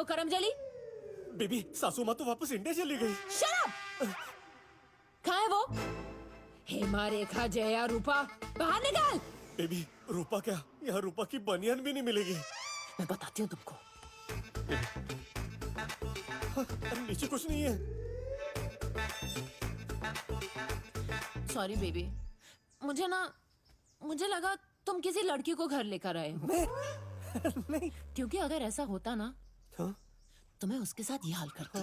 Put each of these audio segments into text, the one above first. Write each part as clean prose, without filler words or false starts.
वो करमजली? बेबी सासू माँ तो वापस इंडिया चली गई। Shut up! कहाँ है वो? हेमा, रेखा, जया, रूपा, बाहर निकाल। बेबी रूपा क्या, यहाँ रूपा की बनियान भी नहीं मिलेगी। मैं बताती हूँ तुमको। नीचे कुछ नहीं है। सॉरी बेबी, मुझे लगा तुम किसी लड़की को घर लेकर आए हो। नहीं। क्योंकि अगर ऐसा होता ना हाँ? तो मैं उसके साथ ये हाल करती।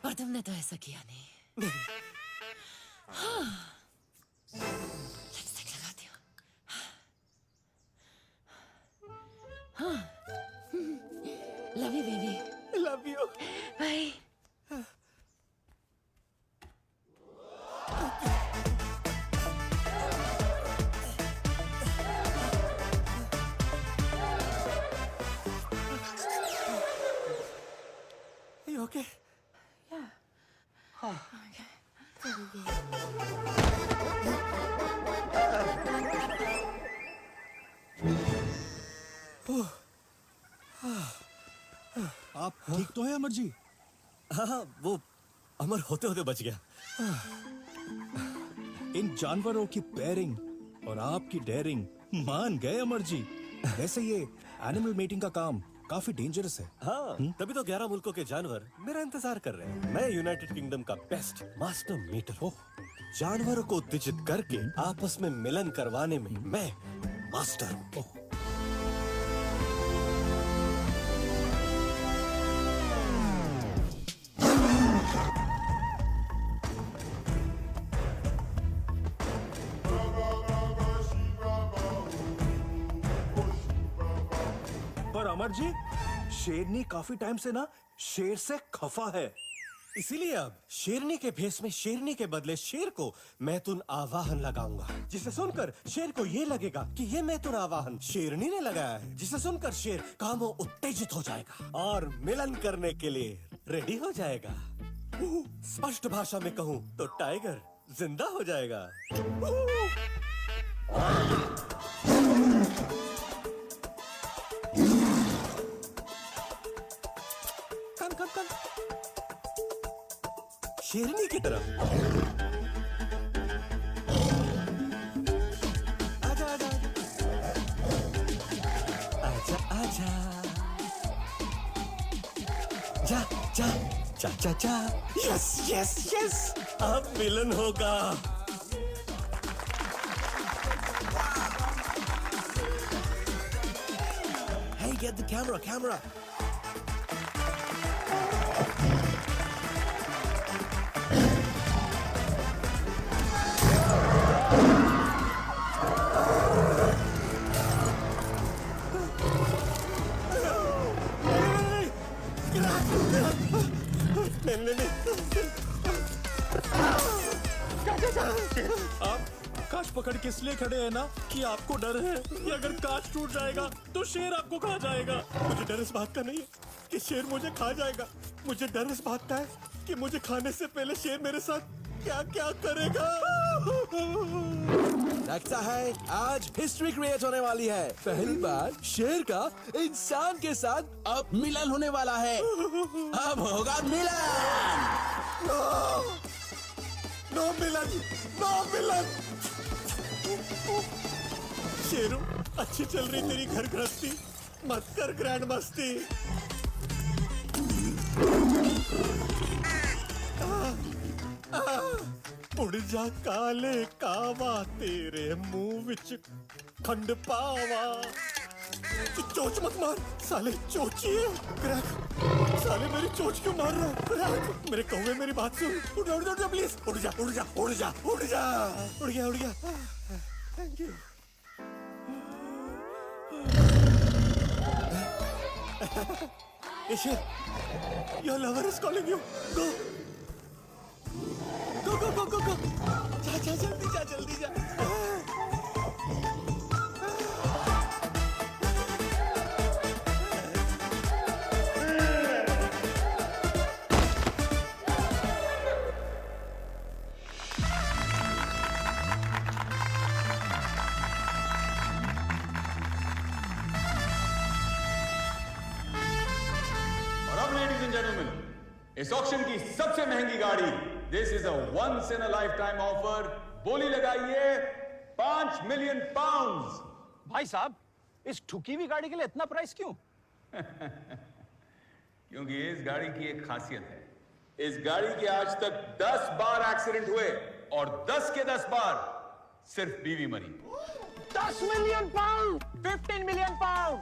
पर तुमने तो ऐसा किया नहीं। हाँ। लिपस्टिक लगाती हूँ। हाँ। Love you baby. Love you. Bye. You okay? आप ठीक तो है अमर जी? हाँ वो अमर होते होते बच गया। इन जानवरों की पेयरिंग और आपकी डेयरिंग मान गए अमर जी। वैसे ये एनिमल मीटिंग का काम काफी डेंजरस है। हाँ तभी तो 11 मुल्कों के जानवर मेरा इंतजार कर रहे हैं। मैं यूनाइटेड किंगडम का बेस्ट मास्टर मीटर हूँ। जानवरों को उत्तेजित करके आपस में मिलन करवाने में मैं मास्टर हूँ। पर अमर जी, शेरनी काफी टाइम से ना शेर से खफा है। इसीलिए अब शेरनी के भेष में शेरनी के बदले शेर को मैथुन आवाहन लगाऊंगा, जिसे सुनकर शेर को ये लगेगा कि ये मैथुन आवाहन शेरनी ने लगाया है, जिसे सुनकर शेर कामों उत्तेजित हो जाएगा और मिलन करने के लिए रेडी हो जाएगा। स्पष्ट भाषा में कहूँ तो टाइगर जिंदा हो जाएगा। कम कम कम शेरनी की तरफ। आजा आजा आजा आजा जा जा जा जा जा। यस यस यस अब मिलन होगा। Hey, get the camera. नहीं आप कांच पकड़ के इसलिए खड़े हैं ना कि आपको डर है कि अगर कांच टूट जाएगा तो शेर आपको खा जाएगा। मुझे डर इस बात का नहीं है कि शेर मुझे खा जाएगा। मुझे डर इस बात का है कि मुझे खाने से पहले शेर मेरे साथ क्या क्या करेगा। लगता है आज हिस्ट्री क्रिएट होने वाली है। पहली बार शेर का इंसान के साथ अब मिलन होने वाला है। अब होगा मिलन। नो मिलन। शेरू अच्छी चल रही तेरी घर गृहस्थी, मत कर ग्रैंड मस्ती। उड़ जा काले कावा तेरे मुंह विच खंड पावा। चोच मत मार साले, चोचिए। क्रैक साले मेरी चोच क्यों मार रहा है? क्रैक मेरे कौवे मेरी बात सुन। उड़ जा प्लीज। उड़ गया। Thank you. Isha, your lover is calling you. Go. जा जल्दी जा। एंड जेंटलमैन, इस ऑक्शन की सबसे महंगी गाड़ी, this is a once in a lifetime offer. बोली लगाइए 5 मिलियन पाउंड्स। भाई साहब, इस ठुकी हुई गाड़ी के लिए इतना प्राइस क्यों? क्योंकि इस गाड़ी की एक खासियत है, इस गाड़ी के आज तक 10 बार एक्सीडेंट हुए और 10 के 10 बार सिर्फ बीवी मरी। 10 million pound, 15 million pound,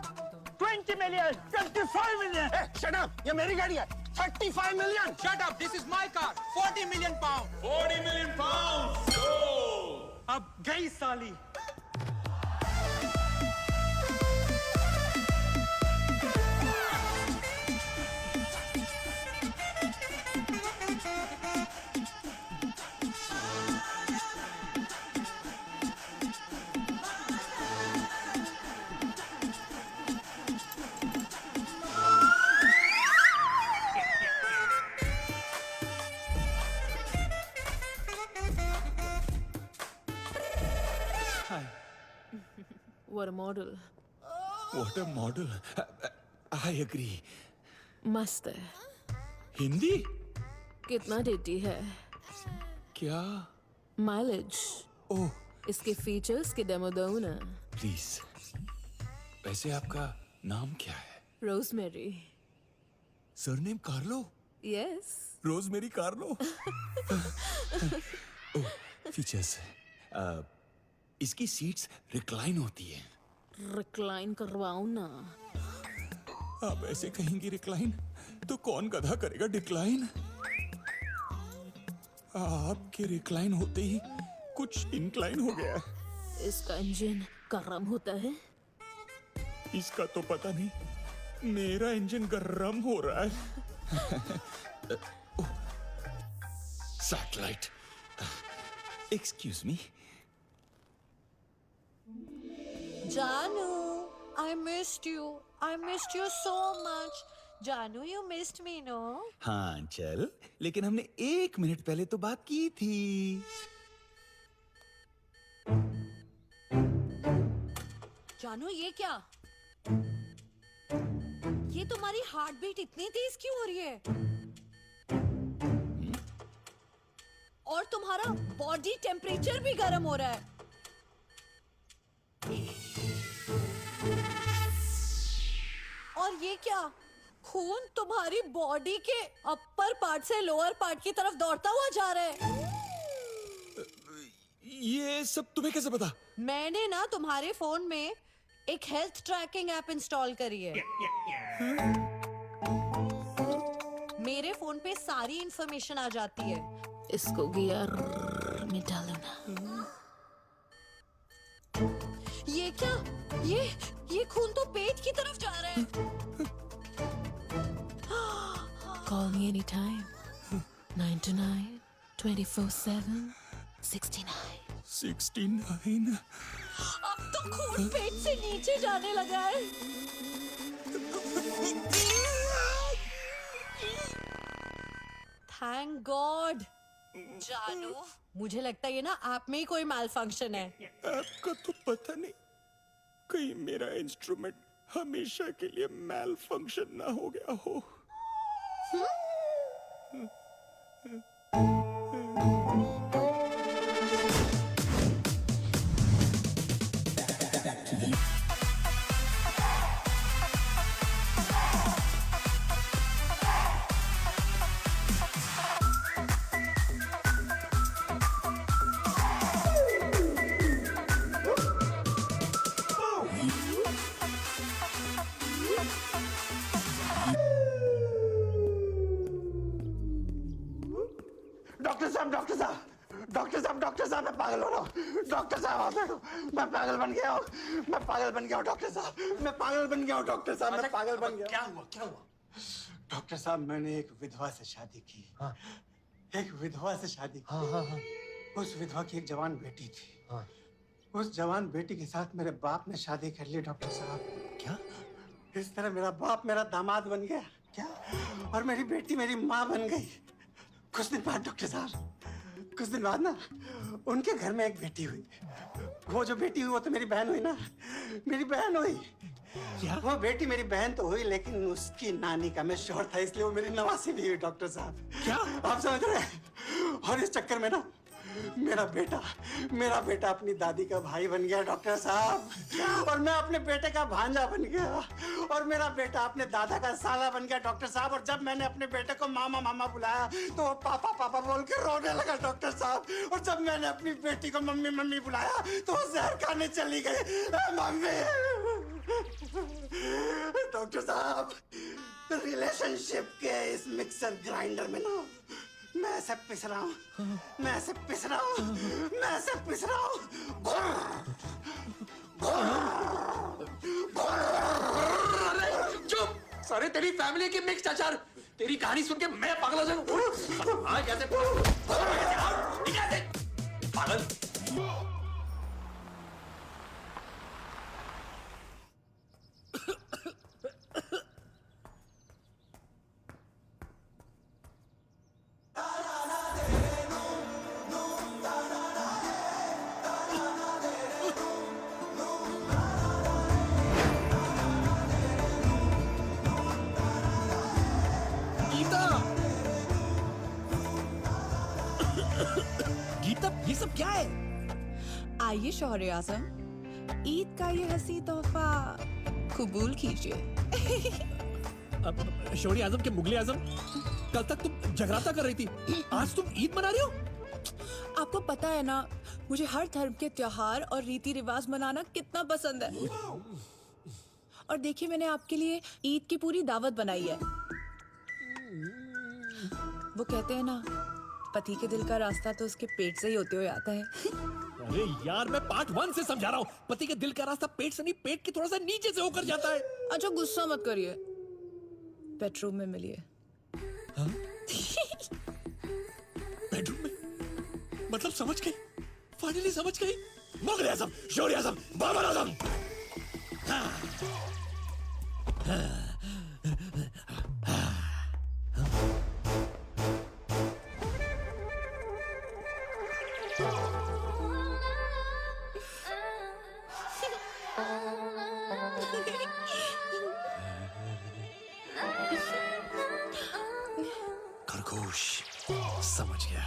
20 million, 55 million. Shut up, ये मेरी गाड़ी है। 35 million. Shut up, this is my car. 40 million pounds. 40 million pound. अब गई साली। What a model. What a model. I agree. मस्त है। हिंदी? कितना देती है? क्या? माइलेज। ओह, इसके फीचर्स के डेमो दो ना। प्लीज। वैसे आपका नाम क्या है? Rosemary. Surname Carlo? Yes. Rosemary Carlo? Oh, features. इसकी सीट्स रिक्लाइन होती है। रिक्लाइन करवाओ ना। आप ऐसे कहेंगी रिक्लाइन तो कौन गधा करेगा डिक्लाइन? आपके रिक्लाइन होते ही कुछ इंक्लाइन हो गया। इसका इंजन गर्म होता है। इसका तो पता नहीं, मेरा इंजन गर्म हो रहा है। Satellite. Excuse me. Janu, I missed you. I missed you so much. Janu, you missed me, no? हाँ चल, लेकिन हमने 1 मिनट पहले तो बात की थी। जानू, ये क्या? ये तुम्हारी हार्ट बीट इतनी तेज क्यों हो रही है? और तुम्हारा बॉडी टेम्परेचर भी गर्म हो रहा है। और ये क्या? खून तुम्हारी बॉडी के अपर पार्ट से लोअर पार्ट की तरफ दौड़ता हुआ जा रहा है। ये सब तुम्हें कैसे पता? मैंने ना तुम्हारे फोन में एक हेल्थ ट्रैकिंग ऐप इंस्टॉल करी है। मेरे फोन पे सारी इंफॉर्मेशन आ जाती है। इसको गियर में डालो ना। ये क्या? ये खून तो पेट की तरफ जा रहा है। Call me anytime. 9 to 9, 24/7, 69. 69। अब तो खून पेट से नीचे जाने लगा है। Thank God. जानू, मुझे लगता है ये ना ऐप में ही कोई मैल फंक्शन है। आपका तो पता नहीं, कहीं मेरा इंस्ट्रूमेंट हमेशा के लिए मैल फंक्शन ना हो गया हो। डॉक्टर साहब मैं पागल हो रहा हूँ। डॉक्टर साहब आप बैठो, मैं पागल बन गया हूँ। मैं पागल बन गया हूँ डॉक्टर साहब, मैं पागल बन गया हूँ डॉक्टर साहब, मैं पागल बन गया। क्या हुआ? डॉक्टर साहब, मैंने एक विधवा से शादी की। हाँ। एक विधवा से शादी की। हाँ। उस विधवा की एक जवान बेटी थी। हाँ। उस जवान बेटी के साथ मेरे बाप ने शादी कर ली डॉक्टर साहब। क्या? इस तरह मेरा बाप मेरा दामाद बन गया। क्या? और मेरी बेटी मेरी माँ बन गई। कुछ दिन बाद डॉक्टर साहब, कुछ दिन बाद ना उनके घर में एक बेटी हुई। वो जो बेटी हुई वो तो मेरी बहन हुई ना, मेरी बहन हुई। क्या? वो बेटी मेरी बहन तो हुई, लेकिन उसकी नानी का मैं शौहर था, इसलिए वो मेरी नवासी भी हुई डॉक्टर साहब। क्या आप समझ रहे हैं? और इस चक्कर में ना मेरा बेटा अपनी दादी का भाई बन गया डॉक्टर साहब, और मैं अपने बेटे का भांजा बन गया, और मेरा बेटा अपने दादा का साला बन गया डॉक्टर साहब। और जब मैंने अपने बेटे को मामा मामा बुलाया तो वो पापा पापा बोल के रोने लगा डॉक्टर साहब। और जब मैंने अपनी बेटी को मम्मी मम्मी बुलाया तो वो जहर खाने चली गई। मम्मी डॉक्टर साहब, रिलेशनशिप के इस मिक्सर ग्राइंडर में ना मैं ऐसे पिस रहा हूँ, मैं ऐसे पिस रहा हूँ, मैं ऐसे पिस रहा हूँ। चुप! सारे तेरी फैमिली की मिक्स अचार। तेरी कहानी सुन के मैं पागल हो जाऊं। हाँ कैसे? पागल। गीता, ये सब क्या है? आइए शौहर आजम, ईद का ये हंसी तोहफा कबूल कीजिए। अब शौहर आजम के मुगले आजम, कल तक तुम जगराता कर रही थी, आज तुम ईद मना रही हो? आपको पता है ना, मुझे हर धर्म के त्योहार और रीति रिवाज मनाना कितना पसंद है। और देखिए, मैंने आपके लिए ईद की पूरी दावत बनाई है। वो कहते हैं ना, पति के दिल का रास्ता तो उसके पेट से ही होते हुए आता है। अरे यार, मैं पार्ट 1 से समझा रहा हूँ। पति के दिल का रास्ता पेट से नहीं, पेट के थोड़ा सा नीचे से होकर जाता है। अच्छा गुस्सा मत करिए, बेडरूम में मिलिए। बेडरूम में? मतलब समझ गई, फाइनली समझ गई। मुगल आजम, शौहर आजम, बाबर आजम। खरगोश, समझ गया,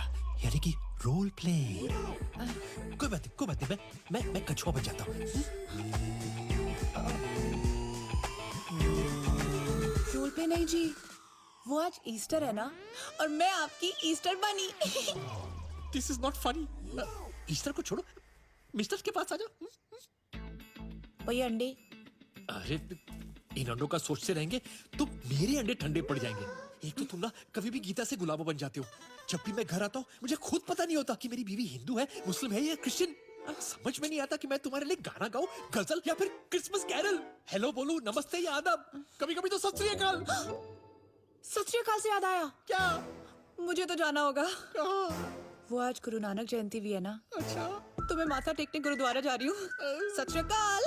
यानी कि रोल प्ले। कोई बात नहीं, मैं कछुआ बन जाता हूँ। रोल पे नहीं जी, वो आज ईस्टर है ना, और मैं आपकी ईस्टर बनी। This is not funny. Easter को छोड़ो, मिस्टर के पास आ जाओ। भैया अंडे। अरे इन अंडों का सोचते रहेंगे तो मेरे अंडे ठंडे पड़ जाएंगे। एक तो तुम ना कभी भी गीता से गुलाबो बन जाते हो। जब भी मैं घर आता हूँ मुझे खुद पता नहीं होता कि मेरी बीवी हिंदू है, मुस्लिम है या क्रिश्चियन। समझ में नहीं आता कि मैं तुम्हारे लिए गाना गाऊं, गजल या फिर क्रिसमस कैरल। हेलो बोलूं, नमस्ते या आदाब, कभी कभी तो सत श्री अकाल। सत श्री अकाल से याद आया, क्या? मुझे तो जाना होगा। कहाँ? वो आज गुरु नानक जयंती भी है ना, अच्छा, तो मैं माथा टेकने गुरुद्वारा जा रही हूँ। सत श्री अकाल।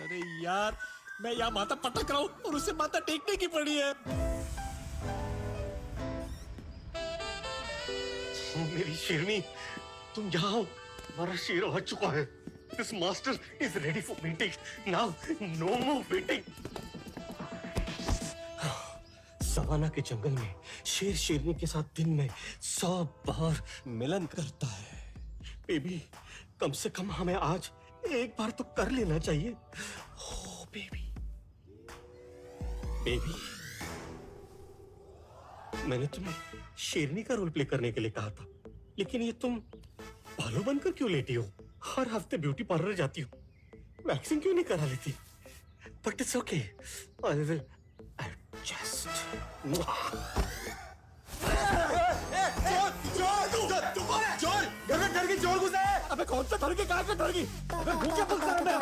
अरे यार, मैं यहाँ माथा पटक रहा हूँ और उसे माथा टेकने की पड़ी है। मेरी शेरनी, तुम यहाँ आओ, हमारा शेर आ चुका है। This master is ready for meeting. Now, no more waiting. Savanna के जंगल में शेर शेरनी के साथ दिन में 100 बार मिलन करता है। बेबी, कम से कम हमें आज एक बार तो कर लेना चाहिए। ओ बेबी, बेबी, मैंने तुम्हें शेरनी का रोल प्ले करने के लिए कहा था, लेकिन ये तुम भालू बनकर क्यों लेटी हो? हर हफ्ते ब्यूटी पार्लर जाती हो, वैक्सिंग क्यों नहीं करा लेती? But it's okay, I will adjust. घर की चोर घुसा है। अबे कौन सा डर के, कहाँ का डर की? अबे मुंह क्या बोलता है मेरा?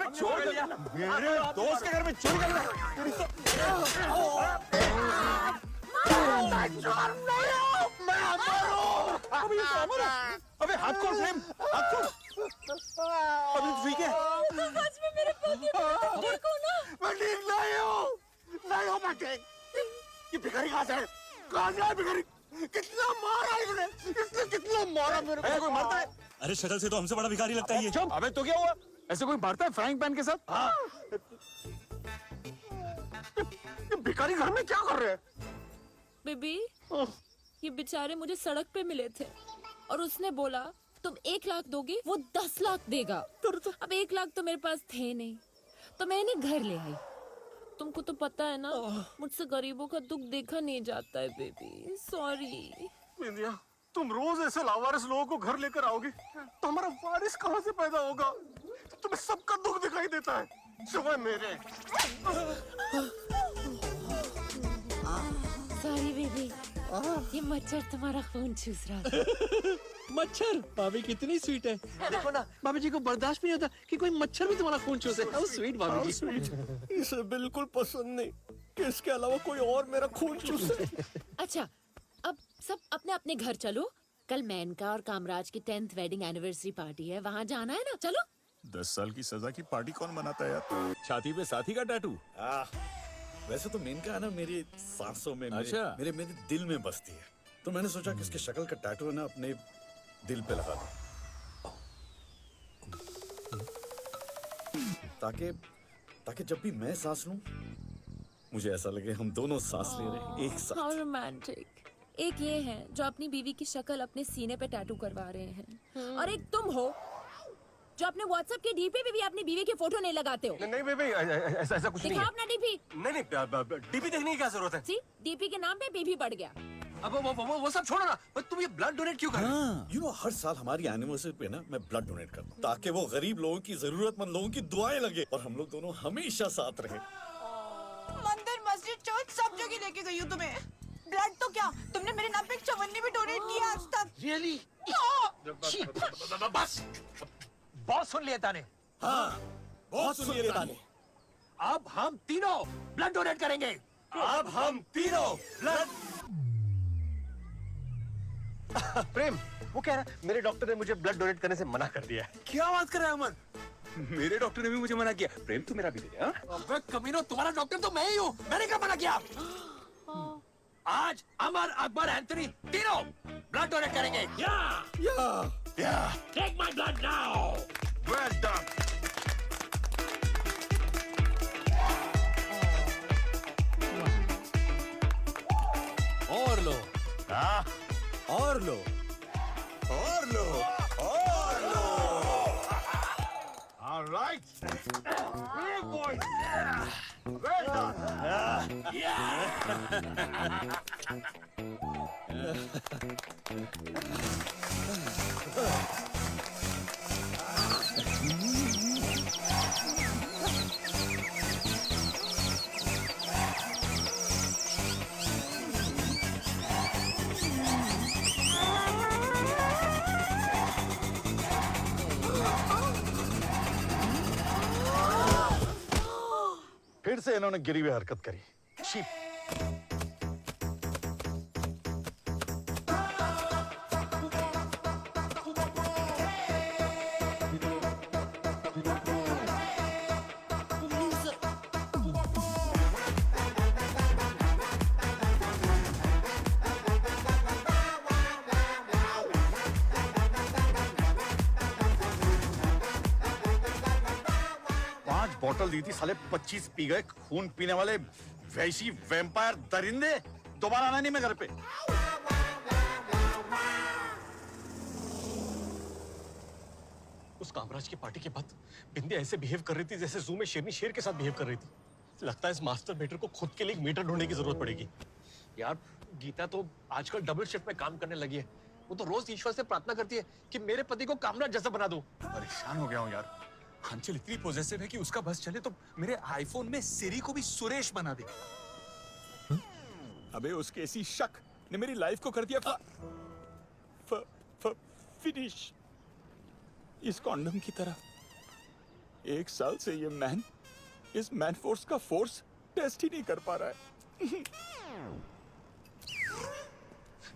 अबे छोड़ दे मेरे दोस्त के घर में चोरी कर अबे हाथ खोल प्रेम, हाथ खोल। अभी तो ठीक है। सच में मेरे पति ठीक हो ना? मैं ठीक नहीं हूँ मैं ठीक। ये भिखारी कहाँ से है भिखारी? कितना मारा इसने कितना मारा मेरे को? कोई मारता है? अरे शक्ल से तो हमसे बड़ा भिखारी लगता है ये। चुप। अबे तो क्या हुआ? ऐसे कोई मारता है फ्राइंग पैन के साथ? हाँ। ये भिखारी घर में क्या कर रहे हैं? बेबी, ये बेचारे मुझे सड़क पे मिले थे और उसने बोला तुम 1 लाख दोगे वो 10 लाख देगा। अब 1 लाख तो मेरे पास थे नहीं, तो मैं इन्हें घर ले आई। तुमको तो पता है ना, मुझसे गरीबों का दुख देखा नहीं जाता है बेबी। सॉरी। बिंदिया, तुम रोज ऐसे लावारिस लोगों को घर लेकर आओगे तो हमारा वारिस कहाँ से पैदा होगा? तुम्हें सबका दुख दिखाई देता है, सिवाय मेरे। सॉरी बेबी, ये मच्छर तुम्हारा खून चूस रहा था। मच्छर भाभी कितनी स्वीट है। देखो ना, भाभी जी को बर्दाश्त भी नहीं होता कि कोई मच्छर भी तुम्हारा खून चूसे। हाउ स्वीट भाभी जी। इसे बिल्कुल पसंद नहीं कि इसके अलावा कोई और मेरा खून चूसे। अच्छा, अब सब अपने अपने घर चलो। कल मेनका और कामराज की 10th वेडिंग एनिवर्सरी पार्टी है, वहाँ जाना है ना? चलो। 10 साल की सजा की पार्टी कौन मनाता है यार? छाती पे साथी का टैटू? वैसे तो मेनका है ना मेरी सांसों में, अच्छा। मेरे दिल में बसती है। तो मैंने सोचा कि इसकी शक्ल का टैटू है ना अपने दिल पे लगा दो, ताकि जब भी मैं सांस लूं मुझे ऐसा लगे हम दोनों सांस ले रहे हैं एक साथ। How romantic. एक ये है जो अपनी बीवी की शक्ल अपने सीने पे टैटू करवा रहे हैं, और एक तुम हो जो अपने व्हाट्सएप के डीपी पे भी अपनी बीवी की फोटो नहीं लगाते हो। नहीं बेबी, ऐसा कुछ नहीं दिखाओ है। अपना डीपी। नहीं, डीपी देखने की क्या जरूरत है? सी, डीपी के नाम पे बीबी बढ़ गया। अब वो सब छोड़ो ना, पर तुम ये ब्लड डोनेट क्यों कर रहे हो? यू नो हर साल हमारी एनिवर्सरी पे ना मैं ब्लड डोनेट करता हूँ ताकि वो गरीब लोगों की, जरूरतमंद लोगों की दुआएं लगे और हम लोग दोनों हमेशा साथ रहे। मंदिर, मस्जिद, चर्च सब जगह लेके गई हूँ तुम्हें। ब्लड तो क्या, तुमने मेरे नाम पे एक चवन्नी भी डोनेट किया आज तक। रियली? बस बहुत सुन लिया ताने। हाँ, बहुत सुन लिया ताने। अब हम तीनों ब्लड डोनेट करेंगे। अब हम तीनों ब्लड। प्रेम, वो कह रहा है मेरे डॉक्टर ने मुझे ब्लड डोनेट करने से मना कर दिया है। क्या बात कर रहा है अमन? मेरे डॉक्टर ने भी मुझे मना किया। प्रेम तू मेरा भी दे दे। हाँ? अबे कमीनो, तुम्हारा डॉक्टर तो मैं ही हूँ। मैंने कब मना किया? आज अमर, अकबर, एंथनी तीनों ब्लड डोनेट करेंगे। Take my blood now. Well done. और लो। और लो। और लो, और लो। All right. Good boy. Well done. फिर से इन्होंने गिरी हुई हरकत करी। Cheap. बोतल दी थी, साले 25 पी गए। खून पीने वाले वैसी वैम्पायर दरिंदे। दोबारा आना नहीं मैं घर पे। उस कामराज की पार्टी के बाद बिंदी ऐसे बिहेव कर रही थी जैसे जू में शेरनी शेर के साथ बिहेव कर रही थी। लगता है इस मास्टर बेटर को खुद के लिए एक मीटर ढूंढने की जरूरत पड़ेगी। यार, गीता तो आजकल डबल शिफ्ट में काम करने लगी है। वो तो रोज ईश्वर से प्रार्थना करती है कि मेरे पति को कामराज जैसा बना दो। परेशान हो गया हूँ यार। अंचल इतनी पॉजिटिव है कि उसका बस चले तो मेरे आईफोन में सिरी को भी सुरेश बना दे। अबे उसके ऐसी शक ने मेरी लाइफ को कर दिया फिनिश। इस कॉन्डम की तरह 1 साल से ये मैन इस मैन फोर्स का फोर्स टेस्ट ही नहीं कर पा रहा है।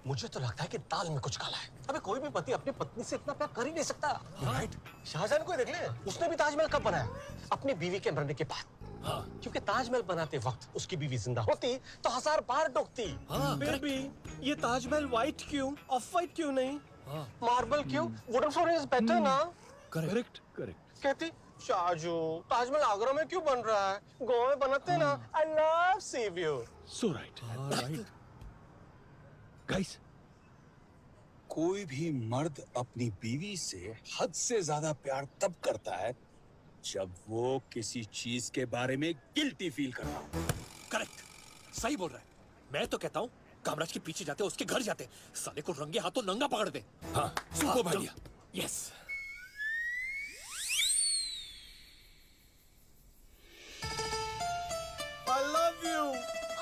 मुझे तो लगता है कि दाल में कुछ काला है। अबे कोई भी पति अपनी पत्नी से इतना प्यार कर ही नहीं सकता। राइट? शाहजहां को ही देख ले, उसने भी ताजमहल कब बनाया? अपनी बीवी के मरने के बाद। क्योंकि ताजमहल बनाते वक्त उसकी बीवी जिंदा होती तो 1000 बार टोकती। बेबी, ये ताजमहल व्हाइट क्यों, ऑफ व्हाइट क्यों नहीं? मार्बल क्यों? वुडन फ्लोर इज बेटर ना? करेक्ट। कहती शाहजू, ताजमहल आगरा में क्यों बन रहा है? गोवा में बनाते ना। I love C view. So right. Guys, कोई भी मर्द अपनी बीवी से हद से ज्यादा प्यार तब करता है जब वो किसी चीज के बारे में गिल्टी फील करता हो। करेक्ट, सही बोल रहा है। मैं तो कहता हूँ कामराज के पीछे जाते, उसके घर जाते, साले को रंगे हाथों नंगा पकड़ दे। हाँ, super idea. Yes. I love you.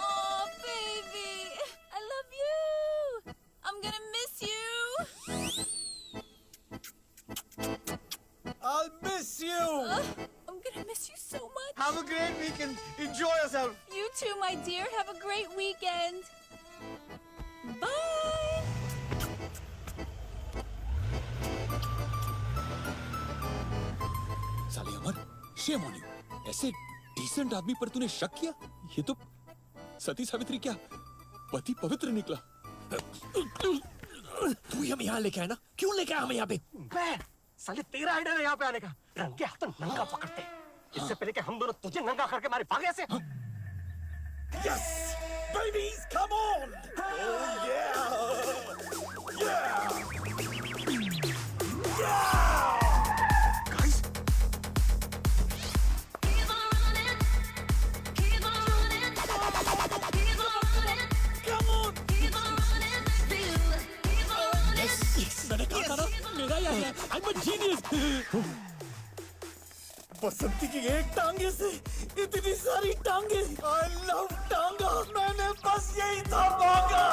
Oh, baby. I love you. I'm gonna miss you. I'll miss you. I'm gonna miss you so much. Have a great weekend. Enjoy yourself. You too, my dear. Have a great weekend. Bye. साले अमर, shame on you. ऐसे decent आदमी पर तूने शक किया? ये तो सती सावित्री क्या पति पवित्र निकला। तू ही हमें यहाँ लेके आया ना? क्यों लेके आया हमें यहाँ पे? बे, साले तेरा आइडिया है यहाँ पे आने का। रंगे हाथों नंगा पकड़ते। इससे पहले कि हम दोनों तुझे नंगा करके मारे भागे ऐसे। Yes, babies, come on! Oh yeah! Guys, मैंने कहा था ना, मेरा ही आइडिया। I'm a genius। बसंती की एक टांगे से इतनी सारी टांगे। I love टांगा। मैंने बस यही था मांगा।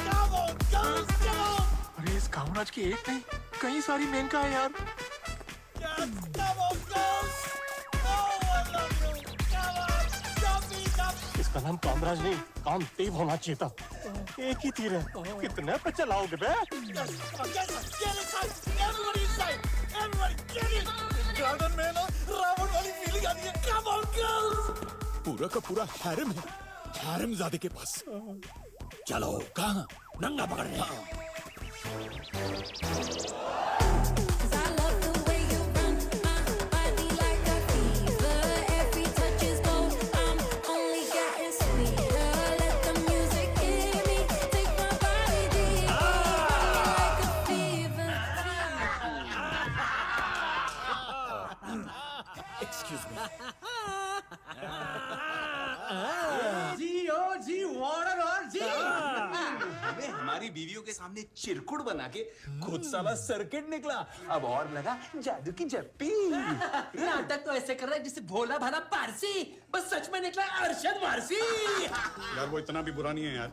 Come on, girls, come on! अरे इस कामराज की एक नहीं, कई सारी मेनका है यार। Yes, come on, girls! Oh, I love you! Come on, jump me, jump! इसका नाम कामराज नहीं, कामदेव होना चाहिए था। एक ही तीर है, कितने पे चलाओगे बे? Yes, get inside! Everybody inside! Everybody, get in! Garden में ना रावण वाली फीलिंग आती है। Come on, girls! पूरा का पूरा हैरम है, हैरमजादे के पास। चलो, कहाँ? नंगा पकड़ रहे। I love the way you run my body like a fever. Every touch is gold. I'm only getting sweeter. Let the music hit me. Take my body deeper. Like a fever. Excuse me। जी ओ जी warden और जी हमें हमारी बीवियों के सामने चिरकुट बना के खुद साला सर्किट निकला। अब और लगा जादू की जप्पी। नाटक तो ऐसे कर रहा है जिसे भोला भाला पारसी, बस सच में निकला अरशद वारसी। यार वो इतना भी बुरा नहीं है यार।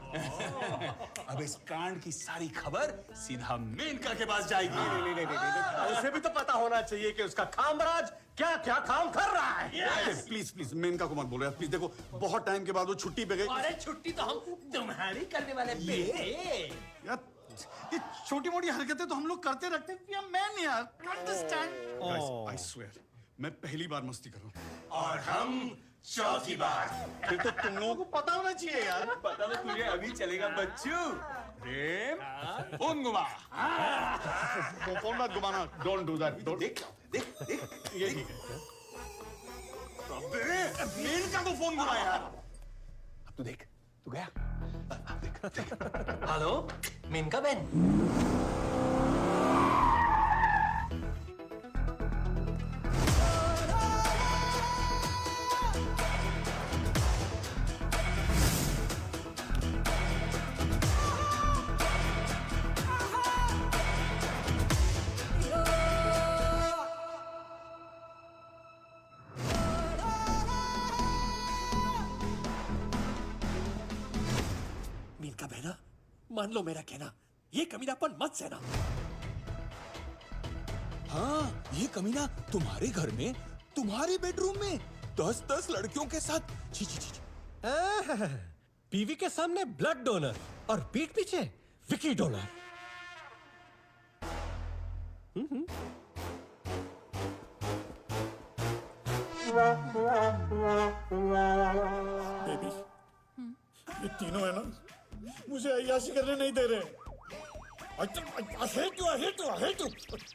अब इस कांड की सारी खबर सीधा मेनका के पास जाएगी। नहीं, उसे भी तो पता होना चाहिए कि उसका कामराज क्या क्या काम कर रहा है। प्लीज प्लीज मेनका को मत बोलो यार प्लीज। देखो बहुत टाइम के बाद वो छुट्टी पे गई। अरे छुट्टी तो हम तुम्हारी करने वाले बेटे। यार ये छोटी मोटी हरकतें तो हम लोग करते रखते हैं मैन यार। अंडरस्टैंड। आई स्वेयर मैं पहली बार मस्ती कर रहा हूँ। और हम चौथी बार। फिर तो तुम लोगों को पता होना चाहिए यार। पता तो तुझे अभी चलेगा बच्चू। प्रेम फोन घुमा। फोन मत घुमाना। Don't do that. देख देख देख ये ठीक है। अबे मेनका को फोन घुमा यार। अब तू देख, तू गया। हेलो मेनका बहन। मीनका बहना, मान लो मेरा कहना, ये कमीनापन मत सहना। हाँ, ये कमीना तुम्हारे घर में, तुम्हारे बेडरूम में 10-10 लड़कियों के साथ। छी छी छी छी। बीवी के सामने ब्लड डोनर और पीठ पीछे विकी डोनर। बेबी, ये तीनों है ना, मुझे अय्याशी करने नहीं दे रहे। I hate you, I hate you, I hate you.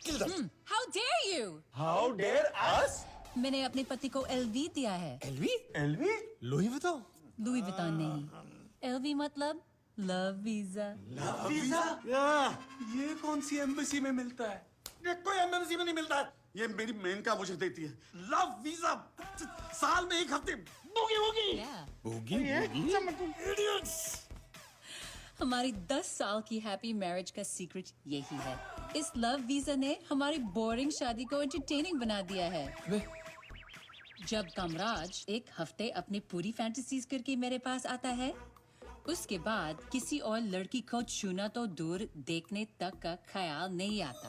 Kill them. How dare you? How dare us? मैंने अपने पति को एलवी दिया है। LV? Louis Vuitton. Louis Vuitton नहीं, एलवी मतलब लव वीजा। ये कौन सी एम्बेसी में मिलता है? ये कोई एम्बेसी में नहीं मिलता है। ये मेरी मेनका मुझे देती है। लव वीजा, साल में 1 हफ्ते। Boogie boogie. Idiots. हमारी 10 साल की हैप्पी मैरिज का सीक्रेट यही है। इस लव वीजा ने हमारी बोरिंग शादी को एंटरटेनिंग बना दिया है। जब कामराज 1 हफ्ते अपनी पूरी फैंटेसीज करके मेरे पास आता है, उसके बाद किसी और लड़की को छूना तो दूर देखने तक का ख्याल नहीं आता।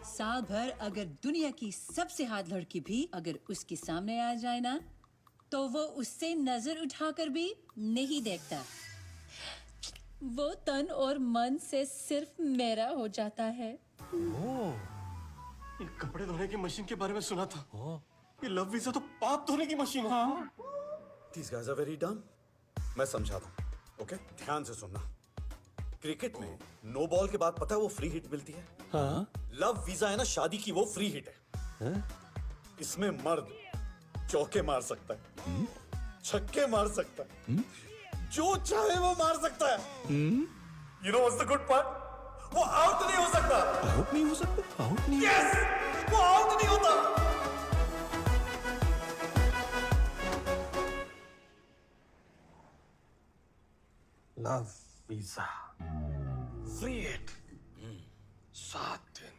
साल भर अगर दुनिया की सबसे हॉट लड़की भी अगर उसके सामने आ जाए ना, तो वो उससे नजर उठाकर भी नहीं देखता। वो तन और मन से सिर्फ मेरा हो जाता है। ये कपड़े धोने की मशीन के बारे में सुना था। ये लव वीजा तो पाप धोने की मशीन है। These guys are very dumb. मैं समझाता हूँ, ओके? ध्यान से सुनना। क्रिकेट में नो बॉल के बाद पता है वो फ्री हिट मिलती है। हाँ? लव वीजा है ना शादी की, वो फ्री हिट है। इसमें मर्द चौके मार सकता है, छक्के मार सकता है, जो चाहे वो मार सकता है। You know what's the good part? वो आउट नहीं हो सकता। आउट नहीं हो सकता? आउट नहीं? Yes! वो आउट नहीं होता। लव वीजा फ्री हिट 7 दिन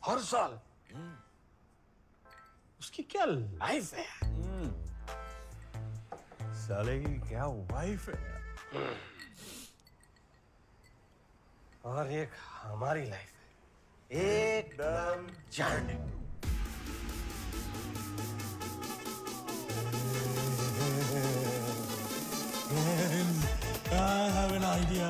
हर साल। उसकी क्या लाइफ है, साले की क्या वाइफ है, और एक हमारी लाइफ है एकदम जाने। I have an idea.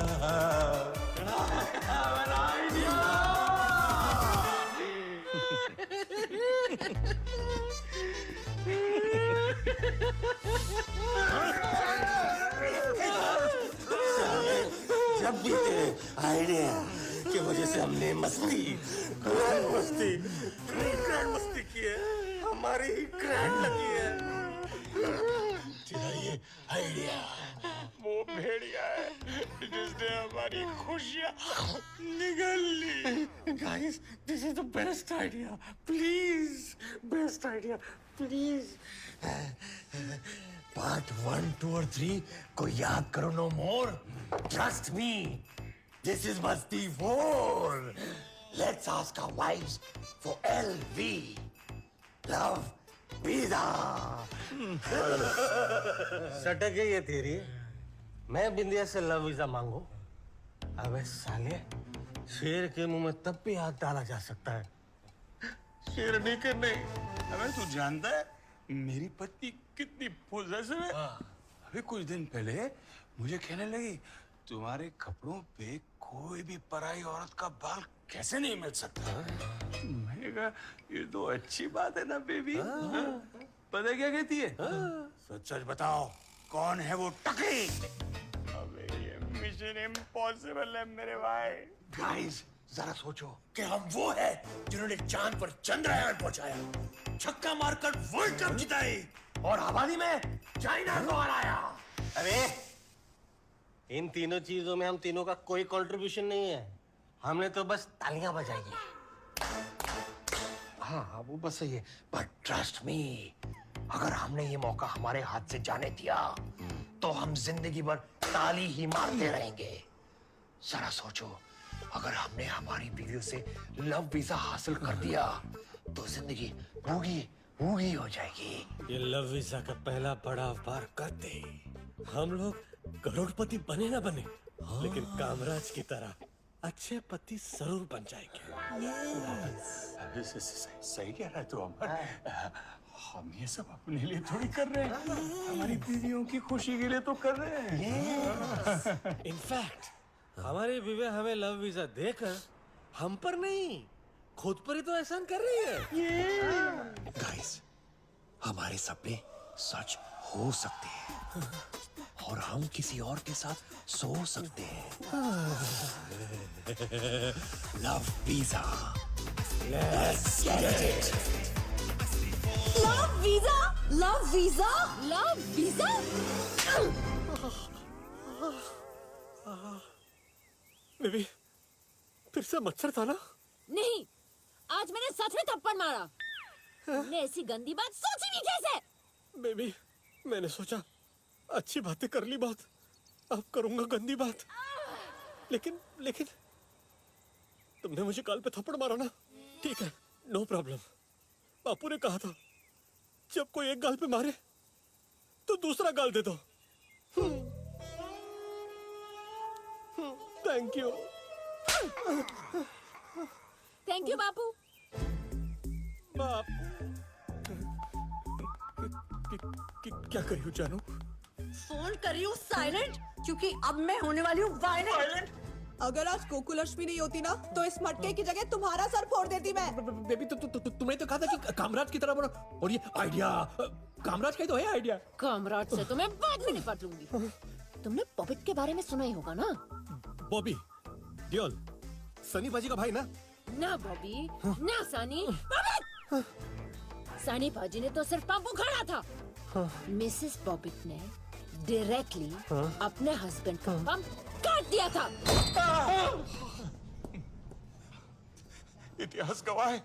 जब भी तेरे आइडिया की वजह से हमने मस्ती की है, हमारी ही ग्रैंड लगी है। तेरा ये आइडिया वो भेड़िया है जिसने हमारी खुशियाँ निगल ली। Guys, this is the best idea. Please, best idea. Please. Part 1, 2 और 3 को याद करो no more. Trust me. This is Masti 4. Let's ask our wives for LV. Love Visa. सटक है ये तेरी। मैं बिंदिया से लव वीजा मांगू? अबे साले, शेर के मुंह में तब भी हाथ डाला जा सकता है, शेरनी के नहीं। अबे तू जानता है मेरी पत्नी कितनी पॉजिटिव है? अभी कुछ दिन पहले मुझे कहने लगी, तुम्हारे कपड़ों पे कोई भी पराई औरत का बाल कैसे नहीं मिल सकता? मैंने कहा ये तो अच्छी बात है ना बेबी। पता क्या कहती है? सच सच बताओ कौन है वो टकली? अबे ये मिशन इम्पॉसिबल है मेरे भाई। गाइस जरा सोचो कि हम वो है जिन्होंने चांद पर चंद्रयान पहुंचाया, छक्का मारकर वर्ल्ड कप जिताई और आबादी में चाइना को हराया। अरे इन तीनों चीजों में हम तीनों का कोई कंट्रीब्यूशन नहीं है। हमने तो बस तालियां बजाई है। हाँ वो बस सही है, बट ट्रस्ट मी, अगर हमने ये मौका हमारे हाथ से जाने दिया तो हम जिंदगी भर ताली ही मारते रहेंगे। जरा सोचो, अगर हमने हमारी बीवियों से लव वीजा हासिल कर दिया तो जिंदगी भूगी भूगी हो जाएगी। ये लव वीजा का पहला पड़ाव पार करते ही हम लोग करोड़पति बने ना बने, लेकिन कामराज की तरह अच्छे पति जरूर बन जाएंगे। सही कह रहा है तू अमर। हम ये सब अपने लिए थोड़ी कर रहे हैं, हमारी बीवियों की खुशी के लिए तो कर रहे हैं। इनफैक्ट हमारी बीवी हमें लव वीजा देकर हम पर नहीं, खुद पर ही तो एहसान कर रही है। गाइस, हमारे सपने सच हो सकते हैं और हम किसी और के साथ सो सकते हैं। Love visa, let's get it. Love visa, love visa, love visa. Baby, फिर से मच्छर था ना? नहीं, आज मैंने सच में थप्पड़ मारा। तुमने ऐसी गंदी बात सोची भी कैसे? बेबी, मैंने सोचा अच्छी बातें कर ली बहुत, अब करूंगा गंदी बात। लेकिन तुमने मुझे गाल पे थप्पड़ मारा ना, ठीक है, नो प्रॉब्लम। बापू ने कहा था जब कोई एक गाल पे मारे तो दूसरा गाल दे दो। Thank you. थैंक यू बापू। बापू क्या करी हूँ जानू? फोन करी हूँ साइलेंट, क्योंकि अब मैं होने वाली हूँ वायलेंट। अगर आज गोकुलक्ष्मी नहीं होती ना, तो इस मटके की जगह तुम्हारा सर फोड़ देती मैं। बेबी, तुमने तो कहा था कि कामराज की तरह बनो, और ये आइडिया कामराज का ही तो है आइडिया। कामराज से तो मैं बाद में निपट लूंगी। तुमने पॉपिट के बारे में सुना ही होगा ना? बॉबी डियोल, सनी बाजी का भाई ना? ना बॉबी, ना सनी। पॉपिट! सनी बाजी ने तो सिर्फ पंप उखाड़ा था। मिसेस पॉपिट ने डायरेक्टली अपने हस्बैंड का पंप काट दिया था। इतिहास गवाह है,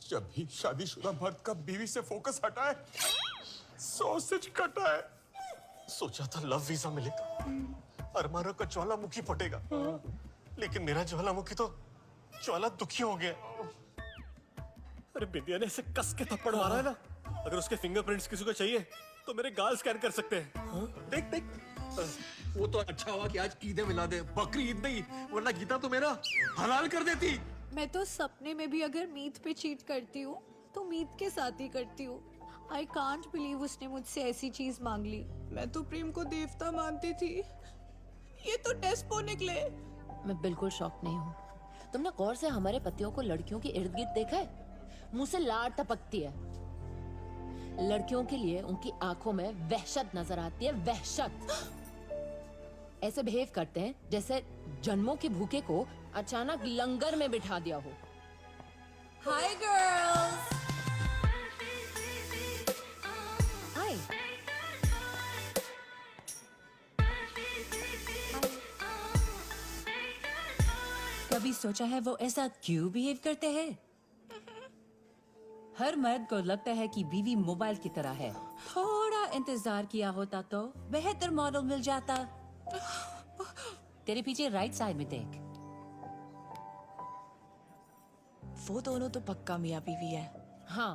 जब भी शादीशुदा मर्द का बीवी से फोकस हटा है, 100 सिच कटा है। सोचा था लव वीजा मिलेगा, अरमानों का ज्वालामुखी फटेगा, लेकिन मेरा ज्वालामुखी तो ज्वाला दुखी हो गया। अरे बिंदिया ने इसे कस के थप्पड़ मारा है ना, अगर उसके फिंगरप्रिंट्स किसी को चाहिए तो मेरे गाल स्कैन कर सकते हैं। देख देख, वो तो अच्छा हुआ कि आज ईदे मिला दे, बकरी ईद नहीं, वरना गीता तो मेरा हलाल कर देती। मैं तो सपने में भी अगर मीत पे चीट करती हूँ तो मीत के साथ ही करती हूँ। आई कांट बिलीव उसने मुझसे ऐसी चीज मांग ली। मैं तो प्रेम को देवता मानती थी, ये तो टेस्पो निकले। मैं बिल्कुल शॉक नहीं हूँ। तुमने गौर से हमारे पतियों को लड़कियों के इर्द गिर्द देखा है? मुंह से लार टपकती है। लड़कियों के लिए उनकी आंखों में वहशत नजर आती है, वहशत। ऐसे बिहेव करते हैं जैसे जन्मों के भूखे को अचानक लंगर में बिठा दिया हो। Hi girls. हाय। कभी सोचा है वो ऐसा क्यों बिहेव करते हैं? हर मर्द को लगता है कि बीवी मोबाइल की तरह है। थोड़ा इंतजार किया होता तो बेहतर मॉडल मिल जाता। तेरे पीछे राइट साइड में देख। वो दोनों तो पक्का मियाँ बीवी है। हाँ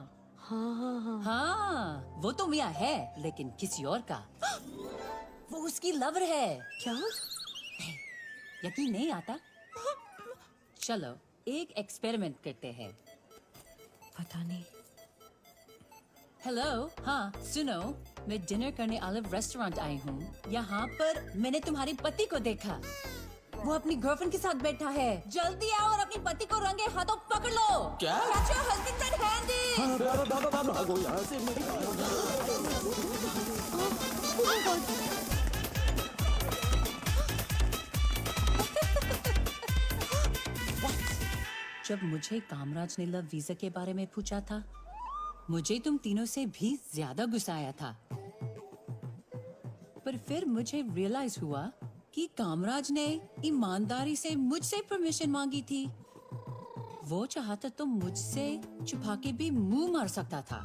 हाँ, वो तो मियाँ है, लेकिन किसी और का। वो उसकी लवर है। क्या? यकीन नहीं आता? चलो एक एक्सपेरिमेंट करते हैं। पता नहीं। हेलो, हाँ सुनो, मैं डिनर करने ऑलिव रेस्टोरेंट आई हूँ। यहाँ पर मैंने तुम्हारे पति को देखा। वो अपनी गर्लफ्रेंड के साथ बैठा है। जल्दी आओ और अपनी पति को रंगे हाथों पकड़ लो। क्या? Catch your husband red-handed। भागो यहाँ से। जब मुझे कामराज ने लव वीजा के बारे में पूछा था, मुझे तुम तीनों से भी ज्यादा गुस्सा आया था। पर फिर मुझे रियलाइज हुआ कि कामराज ने ईमानदारी से मुझसे परमिशन मांगी थी। वो चाहता तो मुझसे छुपा के भी मुंह मार सकता था।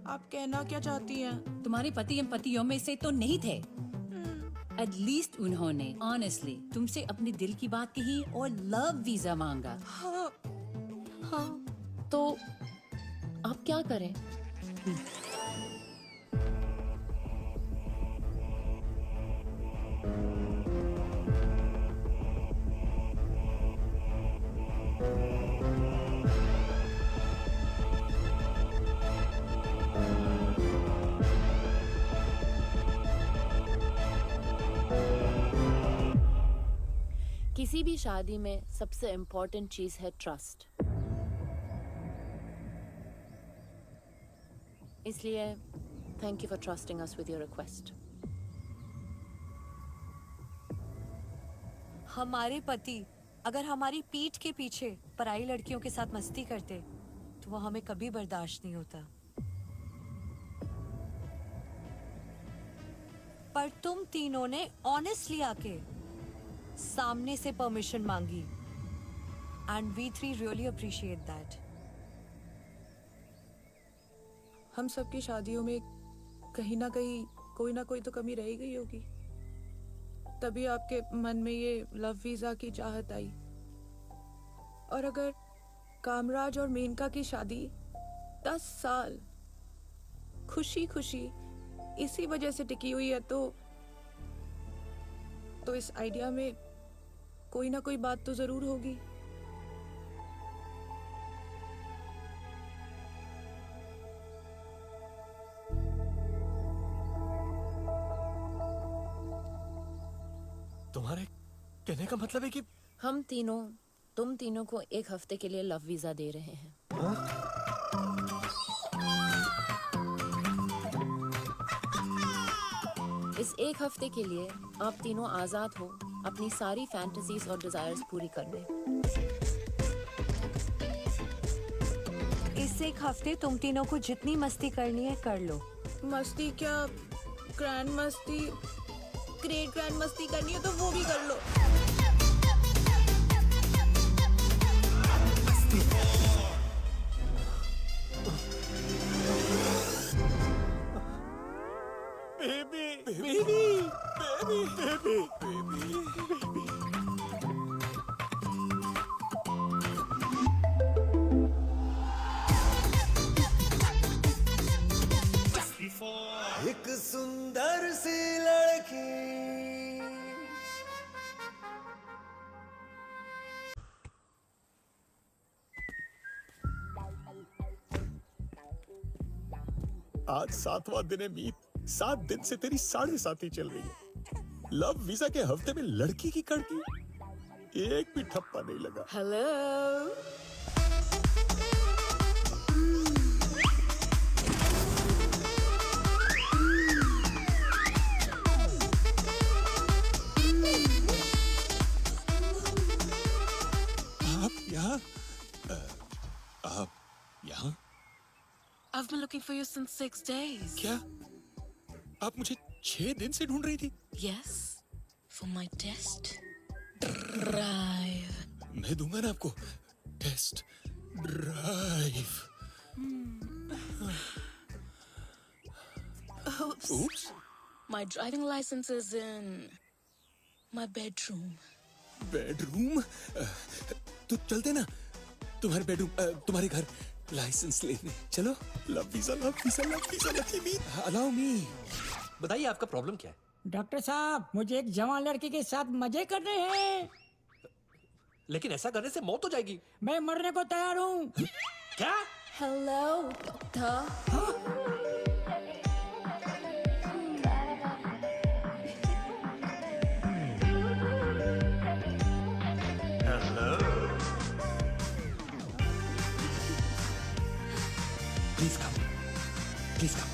आप कहना क्या चाहती हैं? तुम्हारे पति एवं पतियों में से तो नहीं थे। एटलीस्ट उन्होंने ऑनेस्टली तुमसे अपने दिल की बात कही और लव वीजा मांगा। हाँ। तो आप क्या करें? किसी भी शादी में सबसे इम्पोर्टेंट चीज है ट्रस्ट। इसलिए thank you for trusting us with your request. हमारे पति अगर हमारी पीठ के पीछे पराई लड़कियों के साथ मस्ती करते तो वो हमें कभी बर्दाश्त नहीं होता। पर तुम तीनों ने ऑनेस्टली आके सामने से परमिशन मांगी and we three really appreciate that. हम सबकी शादियों में कहीं ना कहीं कोई ना कोई तो कमी रह ही गई होगी, तभी आपके मन में ये लव वीजा की चाहत आई। और अगर कामराज और मेनका की शादी 10 साल खुशी खुशी इसी वजह से टिकी हुई है तो इस आइडिया में कोई ना कोई बात तो जरूर होगी। तुम्हारे कहने का मतलब है कि तुम तीनों को 1 हफ्ते के लिए लव वीजा दे रहे हैं। इस 1 हफ्ते के लिए आप तीनों आजाद हो अपनी सारी फैंटेसीज और डिजायर्स पूरी करने। इस 1 हफ्ते तुम तीनों को जितनी मस्ती करनी है कर लो। मस्ती क्या, ग्रैंड मस्ती, ग्रेट ग्रैंड मस्ती करनी है तो वो भी कर लो। एक सुंदर सी लड़की। आज 7वां दिन है मीत। 7 दिन से तेरी 7.5 चल रही है। लव वीजा के हफ्ते में लड़की की कड़की, एक भी ठप्पा नहीं लगा। हेलो, आप यहाँ? I've been looking for you since 6 days. क्या आप मुझे 6 दिन से ढूंढ रही थी? Yes, for my test drive. मैं दूंगा ना आपको test drive. Oops. My driving license is in my bedroom. Bedroom? तो चलते ना तुम्हारे बेडरूम, तुम्हारे घर लाइसेंस लेने चलो। Love visa, love visa, love visa, lucky me, allow me. बताइए आपका प्रॉब्लम क्या है? डॉक्टर साहब, मुझे एक जवान लड़की के साथ मजे करने हैं। लेकिन ऐसा करने से मौत हो जाएगी। मैं मरने को तैयार हूँ। क्या? Hello doctor. Please come. Please come.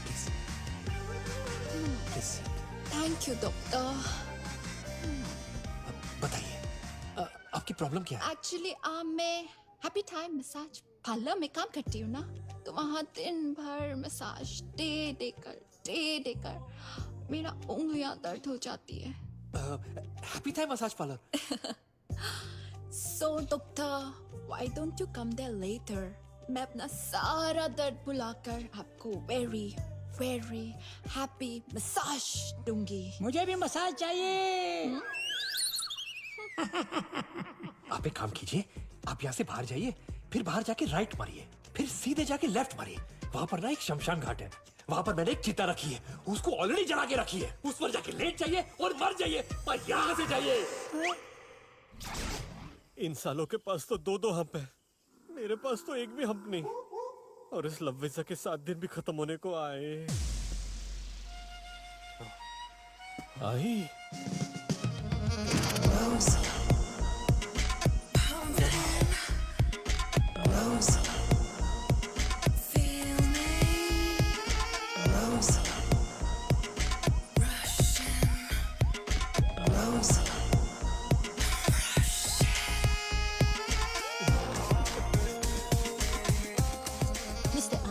Please. Please. Thank you, doctor. बताइए आपकी प्रॉब्लम क्या है? Actually, मैं हैप्पी टाइम मसाज पार्लर में काम करती हूँ ना, तो वहाँ दिन भर मसाज दे देकर मेरा उंगलियां दर्द हो जाती है। Happy time massage parlour. So, doctor, why don't you come there later? मैं अपना सारा दर्द भुलाकर आपको very happy मसाज दूंगी। मुझे भी मसाज चाहिए। आप एक काम कीजिए, आप यहाँ से बाहर जाइए, फिर बाहर जाके राइट मारिए, फिर सीधे जाके लेफ्ट मारिए। वहाँ पर ना एक शमशान घाट है, वहाँ पर मैंने एक चिता रखी है, उसको ऑलरेडी जला के रखी है। उस पर जाके लेट जाइए और मर जाइए, पर यहाँ से जाइए। इन सालों के पास तो 2 हंप है, मेरे पास तो एक भी हंप नहीं। और इस लव वीजा के 7 दिन भी खत्म होने को आए। आई मिस्टर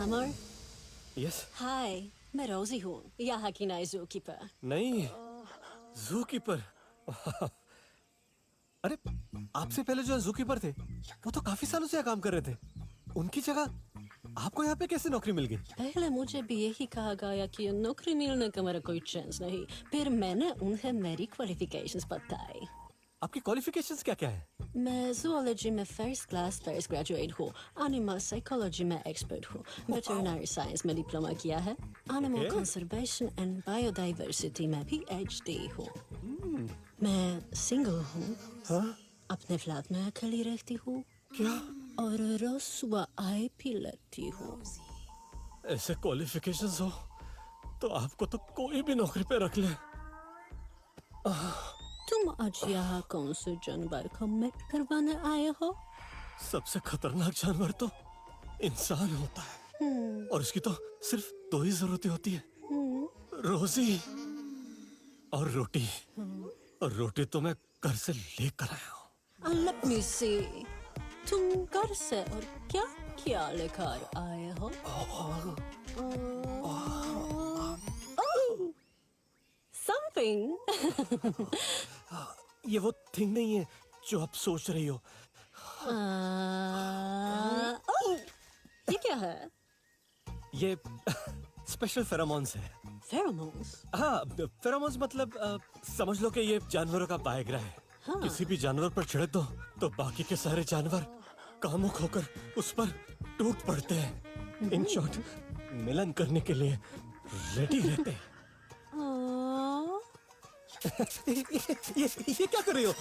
अमर, यस। हाय, मैं रोजी हूँ, यहाँ की नई जू कीपर। नहीं, जू कीपर। अरे आपसे पहले जो जू कीपर थे वो तो काफी सालों से यहाँ काम कर रहे थे। उनकी जगह आपको यहाँ पे कैसे नौकरी मिल गई? पहले मुझे भी यही कहा गया कि नौकरी मिलने का मेरा कोई चांस नहीं। फिर मैंने उन्हें मेरी क्वालिफिकेशंस बताई। आपकी क्वालिफिकेशंस क्या क्या है? मैं जूलॉजी में फर्स्ट क्लास पोस्ट ग्रेजुएट हूँ, एनिमल साइकोलॉजी में एक्सपर्ट हूँ, वेटरनरी साइंस में डिप्लोमा किया है, एनिमल कंजर्वेशन एंड बायोडाइवर्सिटी में भी PhD हूँ। मैं सिंगल हूँ, अपने फ्लैट में अकेली रहती हूँ। क्या? और रोज सुबह आए पी लेती हूँ। ऐसे क्वालिफिकेशंस हो तो आपको तो कोई भी नौकरी पे रख ले। तुम आज यहाँ कौन से जानवर को मेट करवाने आए हो? सबसे खतरनाक जानवर तो इंसान होता है और उसकी तो सिर्फ दो ही जरूरतें होती है, रोजी और रोटी। और रोटी तो मैं घर से लेकर आया हूँ। Let me see. तुम घर से और क्या क्या लेकर आए हो? Something. ये वो थिंग नहीं है जो आप सोच रही हो। ये क्या है? ये स्पेशल फेरोमोन्स है। Pheromones? हाँ, फेरोमोन्स मतलब समझ लो कि ये जानवरों का बायोग्रा है। किसी भी जानवर पर छिड़क दो तो बाकी के सारे जानवर कामुक होकर उस पर टूट पड़ते हैं। इन शॉर्ट, मिलन करने के लिए रेडी रहते हैं। ये क्या कर रही हो?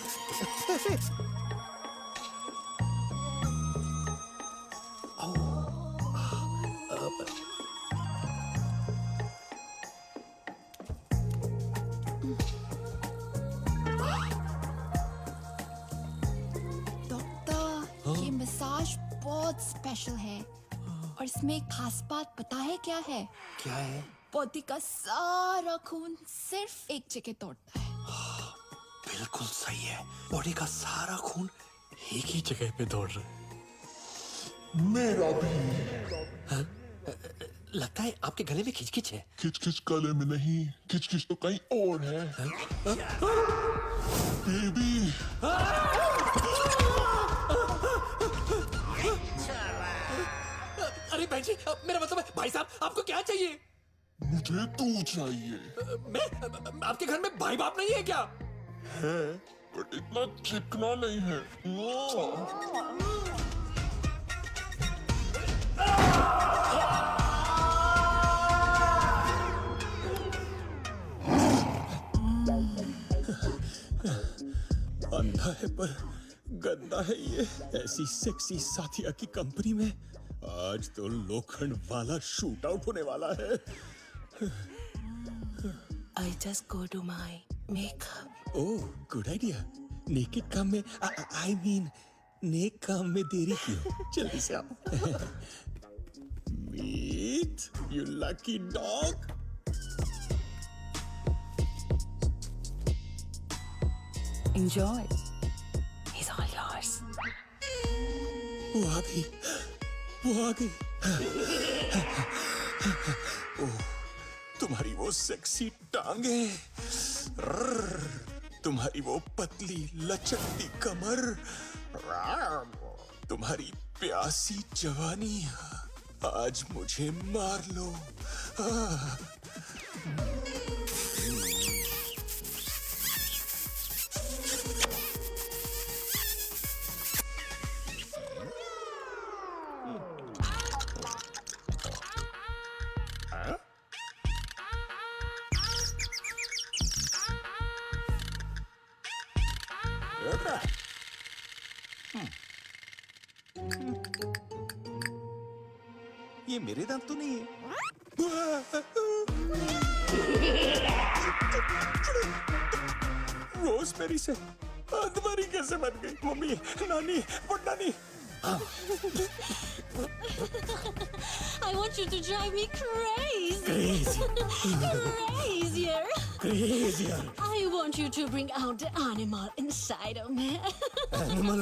ये मसाज बहुत स्पेशल है और इसमें एक खास बात पता है क्या है? क्या है? बॉडी का सारा खून सिर्फ एक जगह दौड़ता है। बिल्कुल सही है, बॉडी का सारा खून एक ही जगह पे दौड़ रहा है। मेरा भी। लगता है आपके गले में खिचखिच है। खिचखिच गले में नहीं, खिचखिच तो कहीं और है। बेबी। अरे बहन जी, मेरा मतलब है भाई साहब, आपको क्या चाहिए? मुझे तू चाहिए। मैं आपके घर में भाई बाप नहीं है क्या? है, बट इतना चिकना नहीं है। अंधा है पर गंदा है ये। ऐसी सेक्सी साथिया की कंपनी में आज तो लोखंड वाला शूट आउट होने वाला है। I just go to my makeup. Oh, good idea. Naked काम में आई मीन नेक काम में देरी क्यों? जल्दी से आओ। Meet you lucky dog. Enjoy. He's all yours. वो आ गई, वो आ गई। ओह, तुम्हारी वो सेक्सी टांगे, तुम्हारी वो पतली लचकती कमर, तुम्हारी प्यासी जवानी, आज मुझे मार लो। ये मेरे दांत तो नहीं है। रोजमेरी से अदमरी कैसे बन गई? मम्मी, नानी, पुट्टानी। I want you to drive me crazy. Crazy. Crazier. Crazier. I want you to bring out the animal inside of me. Animal,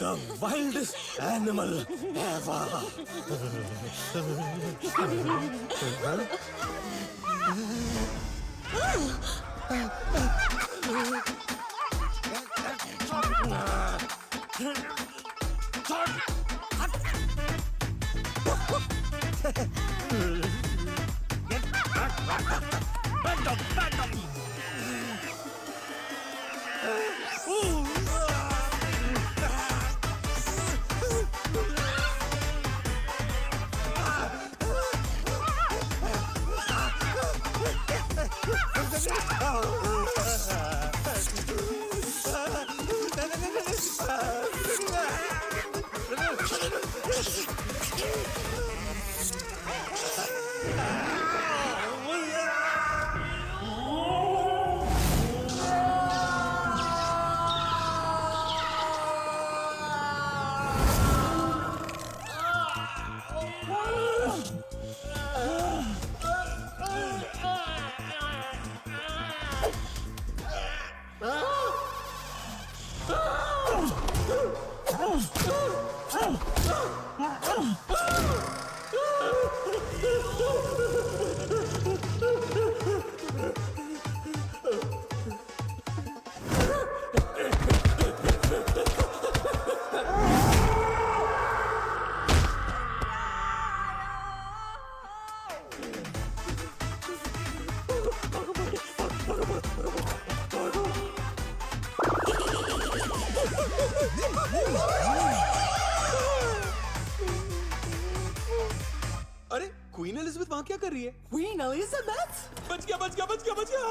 the wildest animal ever. अरे क्वीन एलिजाबेथ वहां क्या कर रही है? Queen Elizabeth? बच गया बच गया बच गया बच गया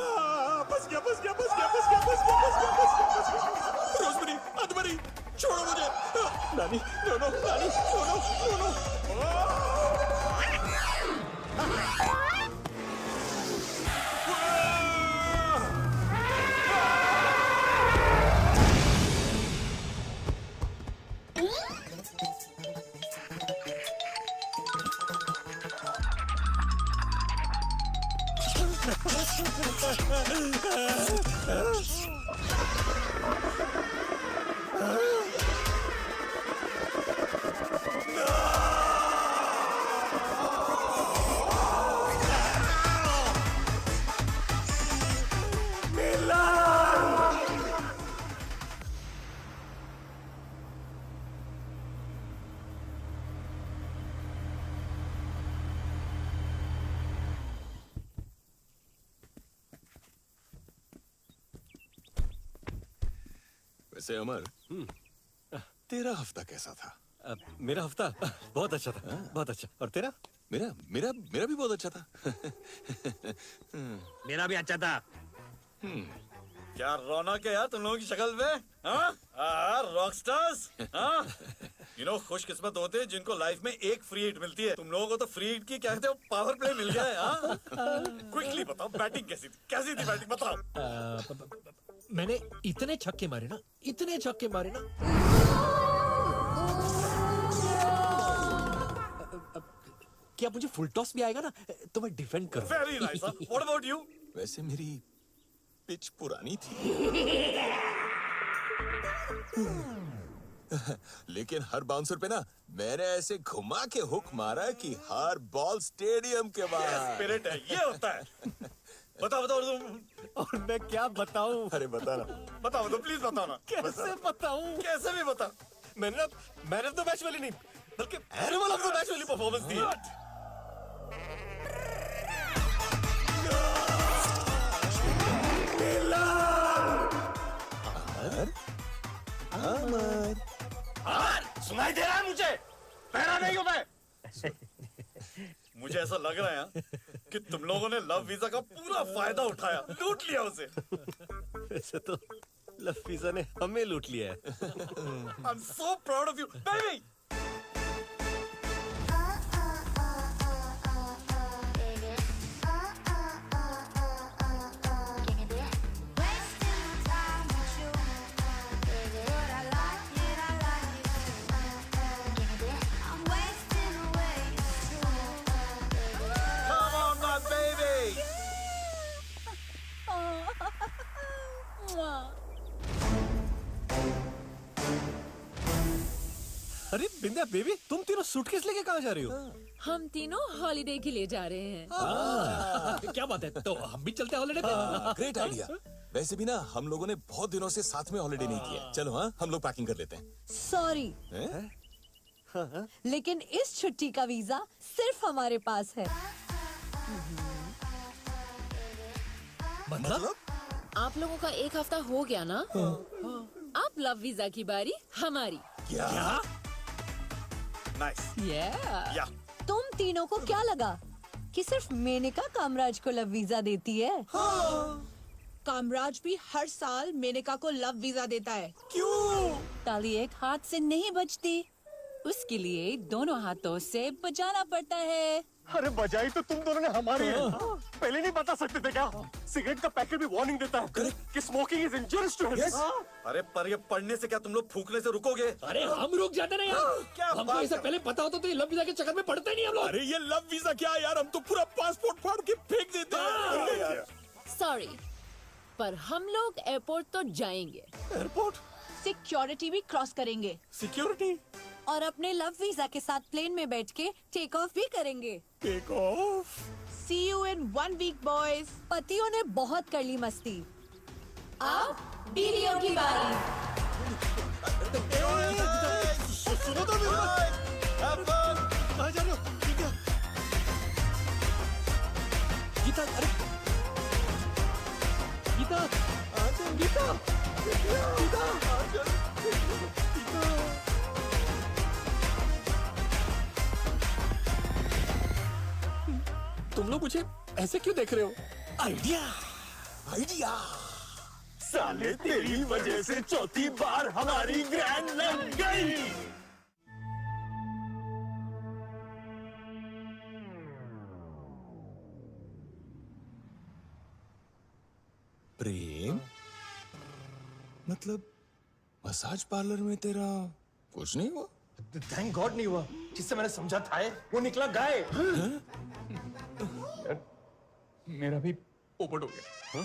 बस गया, बस गया, बस गया, बस गया, बस गया, बस गया, बस गया, बस गया। रोज़मेरी, अदमरी, छोड़ो मुझे। नानी, नो, नो, नानी, नो, नो, नो, नो। वैसे अमर, तेरा हफ्ता कैसा था? मेरा हफ्ता बहुत अच्छा था, बहुत अच्छा। और तेरा? मेरा मेरा मेरा भी बहुत अच्छा था। मेरा भी अच्छा था। क्या रौनक है यार तुम लोगों की शक्ल में? रॉकस्टार्स। खुशकिस्मत होते हैं जिनको लाइफ में एक फ्री हिट मिलती है। तुम लोगों को तो फ्री हिट की क्या कहते हो, पावर प्ले मिल गया है। क्विकली बताओ बैटिंग कैसी थी? कैसी थी बैटिंग बताओ। मैंने इतने छक्के मारे ना, इतने छक्के मारे ना। क्या मुझे फुल टॉस भी आएगा ना तो मैं डिफेंड करूंगा। Very nice. What about you? वैसे मेरी पिच पुरानी थी, लेकिन हर बाउंसर पे ना मैंने ऐसे घुमा के हुक मारा कि हर बॉल स्टेडियम के बाहर। स्पिरिट है, ये होता है। बताओ बताओ तुम। और मैं क्या बताऊं? अरे बता ना, बताओ तो प्लीज बताओ ना। कैसे बताऊं? कैसे भी बता। मैंने ना मैन ऑफ द मैच वाली नहीं बल्कि एनिमल ऑफ द मैच वाली परफॉर्मेंस दी है। अमर, सुनाई दे रहा है मुझे? पहना नहीं हूं मैं। मुझे ऐसा लग रहा है कि तुम लोगों ने लव वीजा का पूरा फायदा उठाया, लूट लिया उसे। वैसे तो लव वीजा ने हमें लूट लिया है। I am so proud of you baby. अरे बिंदिया बेबी, तुम तीनों सूटकेस लेके कहाँ जा रही हो? हम तीनों हॉलिडे के लिए जा रहे हैं। क्या बात है, तो हम भी चलते हैं हॉलिडे पे। Great idea. वैसे भी ना हम लोगों ने बहुत दिनों से साथ में हॉलिडे नहीं किया। चलो हाँ, हम लोग पैकिंग कर लेते हैं। सॉरी, लेकिन इस छुट्टी का वीजा सिर्फ हमारे पास है। मतलब? आप लोगों का एक हफ्ता हो गया ना? अब लव वीजा की बारी हमारी। क्या? नाइस। या तुम तीनों को क्या लगा कि सिर्फ मेनका कामराज को लव वीजा देती है? कामराज भी हर साल मेनका को लव वीजा देता है। क्यों? ताली एक हाथ से नहीं बजती, उसके लिए दोनों हाथों से बजाना पड़ता है। अरे बजाई तो तुम दोनों ने हमारी है। पहले नहीं बता सकते थे क्या? सिगरेट का पैकेट भी वार्निंग देता है कि स्मोकिंग इज इंजurious टू हेल्थ। अरे पर ये पढ़ने से क्या तुम लोग फूकने से रुकोगे? अरे हम रुक जाते ना यार। क्या हमको बात इससे है? पहले पता होता तो ये लव वीजा के चक्कर में पड़ते नहीं हम लोग। अरे ये लव वीजा क्या यार, हम तो पूरा पासपोर्ट फाड़ के फेंक देते हैं। सॉरी, पर हम लोग एयरपोर्ट तो जाएंगे। एयरपोर्ट? सिक्योरिटी भी क्रॉस करेंगे सिक्योरिटी? और अपने लव वीजा के साथ प्लेन में बैठ के टेक ऑफ भी करेंगे। Take off? See you in 1 week, boys. पतियों ने बहुत कर ली मस्ती, अब बीवियों की बारी। सुनो तो मेरी बात। कहाँ जा रहे हो? गीता, गीता, अरे गीता, गीता, गीता, तुम लोग मुझे ऐसे क्यों देख रहे हो? Idea, idea. साले तेरी वजह से चौथी बार हमारी ग्रैंड लग गई। प्रेम, मतलब मसाज पार्लर में तेरा कुछ नहीं हुआ? थैंक गॉड नहीं हुआ। जिससे मैंने समझा था वो निकला गाय। मेरा भी पोपट हो गया।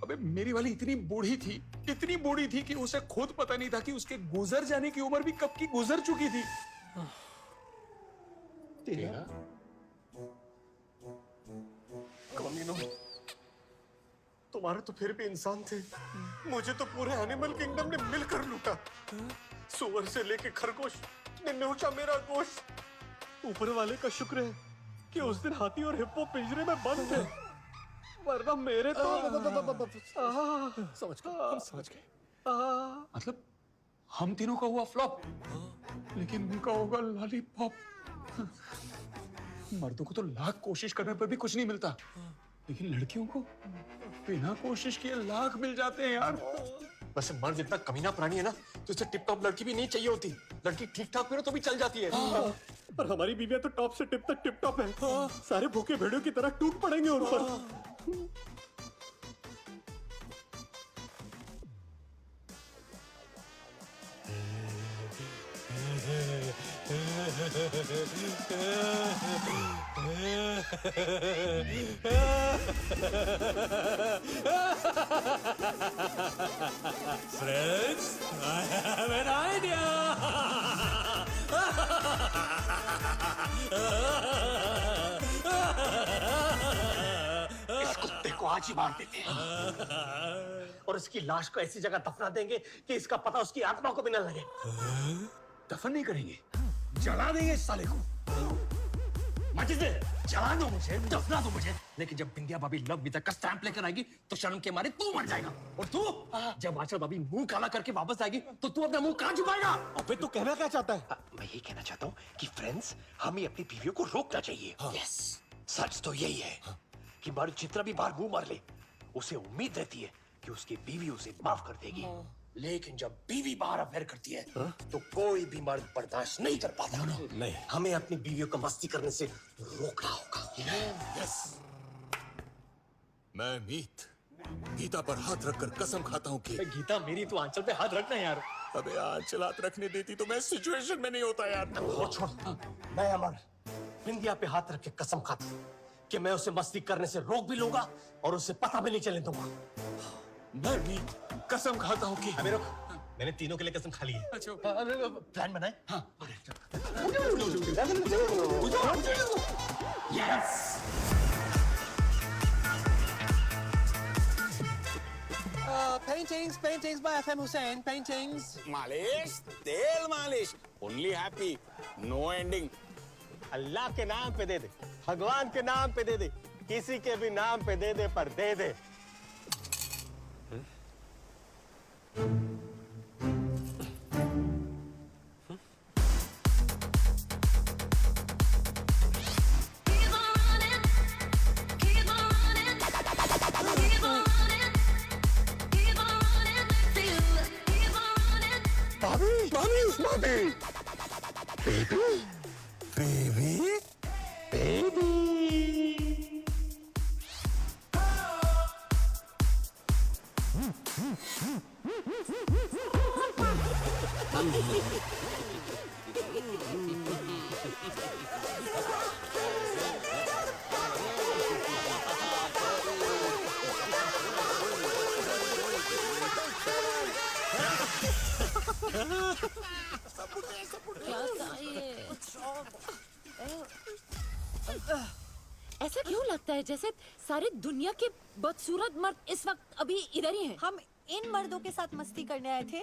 अबे मेरी वाली इतनी बूढ़ी थी कि उसे खुद पता नहीं था कि उसके गुजर जाने की उम्र भी कब की गुजर चुकी थी। तेरा कमीनों, तुम्हारे तो फिर भी इंसान थे, मुझे तो पूरे एनिमल किंगडम ने मिलकर लूटा। सुअर से लेके खरगोश ने नोचा मेरा गोश्त। ऊपर वाले का शुक्र है कि उस दिन हाथी और हिप्पो पिंजरे में बंद थे, वरना मेरे तो समझ गए। मतलब हम तीनों का हुआ फ्लॉप, लेकिन उनका होगा लॉलीपॉप। मर्दों को तो लाख कोशिश करने पर भी कुछ नहीं मिलता, लेकिन लड़कियों को बिना कोशिश किए लाख मिल जाते हैं यार। वैसे मर्द इतना कमीना प्राणी है ना, तो इसे टिप टॉप लड़की भी नहीं चाहिए होती। लड़की ठीक ठाक भी हो तो भी चल जाती है। और हमारी बीवियां तो टॉप से टिप तक टिप टॉप है। सारे भूखे भेड़ियों की तरह टूट पड़ेंगे उन पर। Friends, I have an idea. इस कुत्ते को आज ही मार देते हैं और इसकी लाश को ऐसी जगह दफना देंगे कि इसका पता उसकी आत्मा को भी न लगे। दफन नहीं करेंगे, जला देंगे इस साले को। माचिस दे, जला दो मुझे, दफना दो मुझे। लेकिन जब बिंदिया भाभी लव वीजा का स्टैंप लेकर आएगी तो शर्म के मारे तू मर जाएगा। और तू जब आंचल भाभी मुंह काला करके वापस आएगी तो तू अपना मुंह कहां छुपाएगा? अबे तू कहना क्या चाहता है? मैं ये कहना चाहता हूँ कि फ्रेंड्स, हमें अपनी बीवियों को रोकना चाहिए। यस, सच तो यही है कि मर्द जितना भी बार मुंह मार ले, उसे उम्मीद रहती है कि उसकी बीवी उसे माफ कर देगी। लेकिन जब बीवी बाहर अफेयर करती है तो कोई भी मर्द बर्दाश्त नहीं कर पाता। नहीं, हमें अपनी बीवियों को मस्ती करने से रोकना होगा। यस। मैं मीत गीता पर हाथ रखकर कसम खाता हूँ कि गीता मेरी, तो आंचल पे हाथ रखना यार। अबे आंचल हाथ रखने देती तो मैं सिचुएशन में नहीं होता यार। वो छोड़, मैं अमर बिंदिया पे हाथ रख के कसम खाता हूँ कि मैं उसे मस्ती करने से रोक भी लूंगा और उसे पता भी नहीं चलने दूंगा। मैं भी कसम खाता हूँ कि मैंने तीनों के लिए कसम खा ली है। अच्छा प्लान बनाए। हाँ Paintings by FM Hussain. Paintings. मालिश, तेल मालिश, ओनली हैप्पी, नो एंडिंग। अल्लाह के नाम पे दे दे, भगवान के नाम पे दे दे, किसी के भी नाम पे दे दे, पर दे दे। क्या था ये? ऐसा क्यों लगता है जैसे सारी दुनिया के बदसूरत मर्द इस वक्त अभी इधर ही हैं? हम इन मर्दों के साथ मस्ती करने आए थे।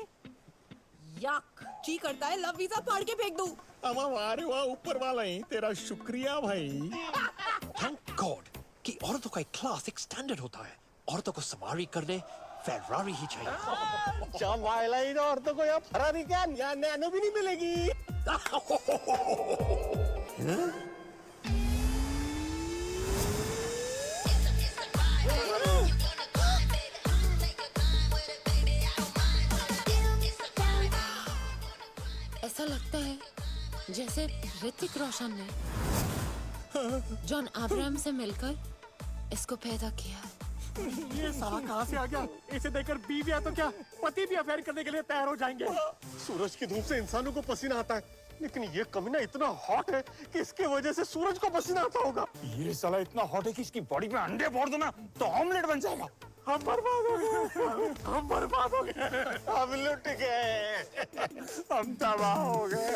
याक जी करता है लव वीजा फाड़ के फेंक दूं। वाह वाह, ऊपर वाला ही तेरा शुक्रिया भाई। थैंक गॉड कि औरतों का एक क्लास, एक स्टैंडर्ड होता है। औरतों को सवारी करने फेरारी ही चाहिए। औरतों को यहाँ फरारी क्या नैनो भी नहीं मिलेगी। ऐसा लगता है जैसे ऋतिक रोशन ने जॉन अब्राहम से मिलकर इसको पैदा किया। ये साला कहाँ से आ गया? इसे देखकर बीवियां तो क्या, पति भी अफेयर करने के लिए तैयार हो जाएंगे। सूरज की धूप से इंसानों को पसीना आता है, लेकिन ये कमीना इतना हॉट है कि इसके वजह से सूरज को पसीना आता होगा। ये साला इतना हॉट है कि इसकी बॉडी में अंडे फोड़ दो ना तो ऑमलेट बन जाएगा। हम बर्बाद हो गए, हम बर्बाद हो गए, हम लुट गए, हम तबाह हो गए।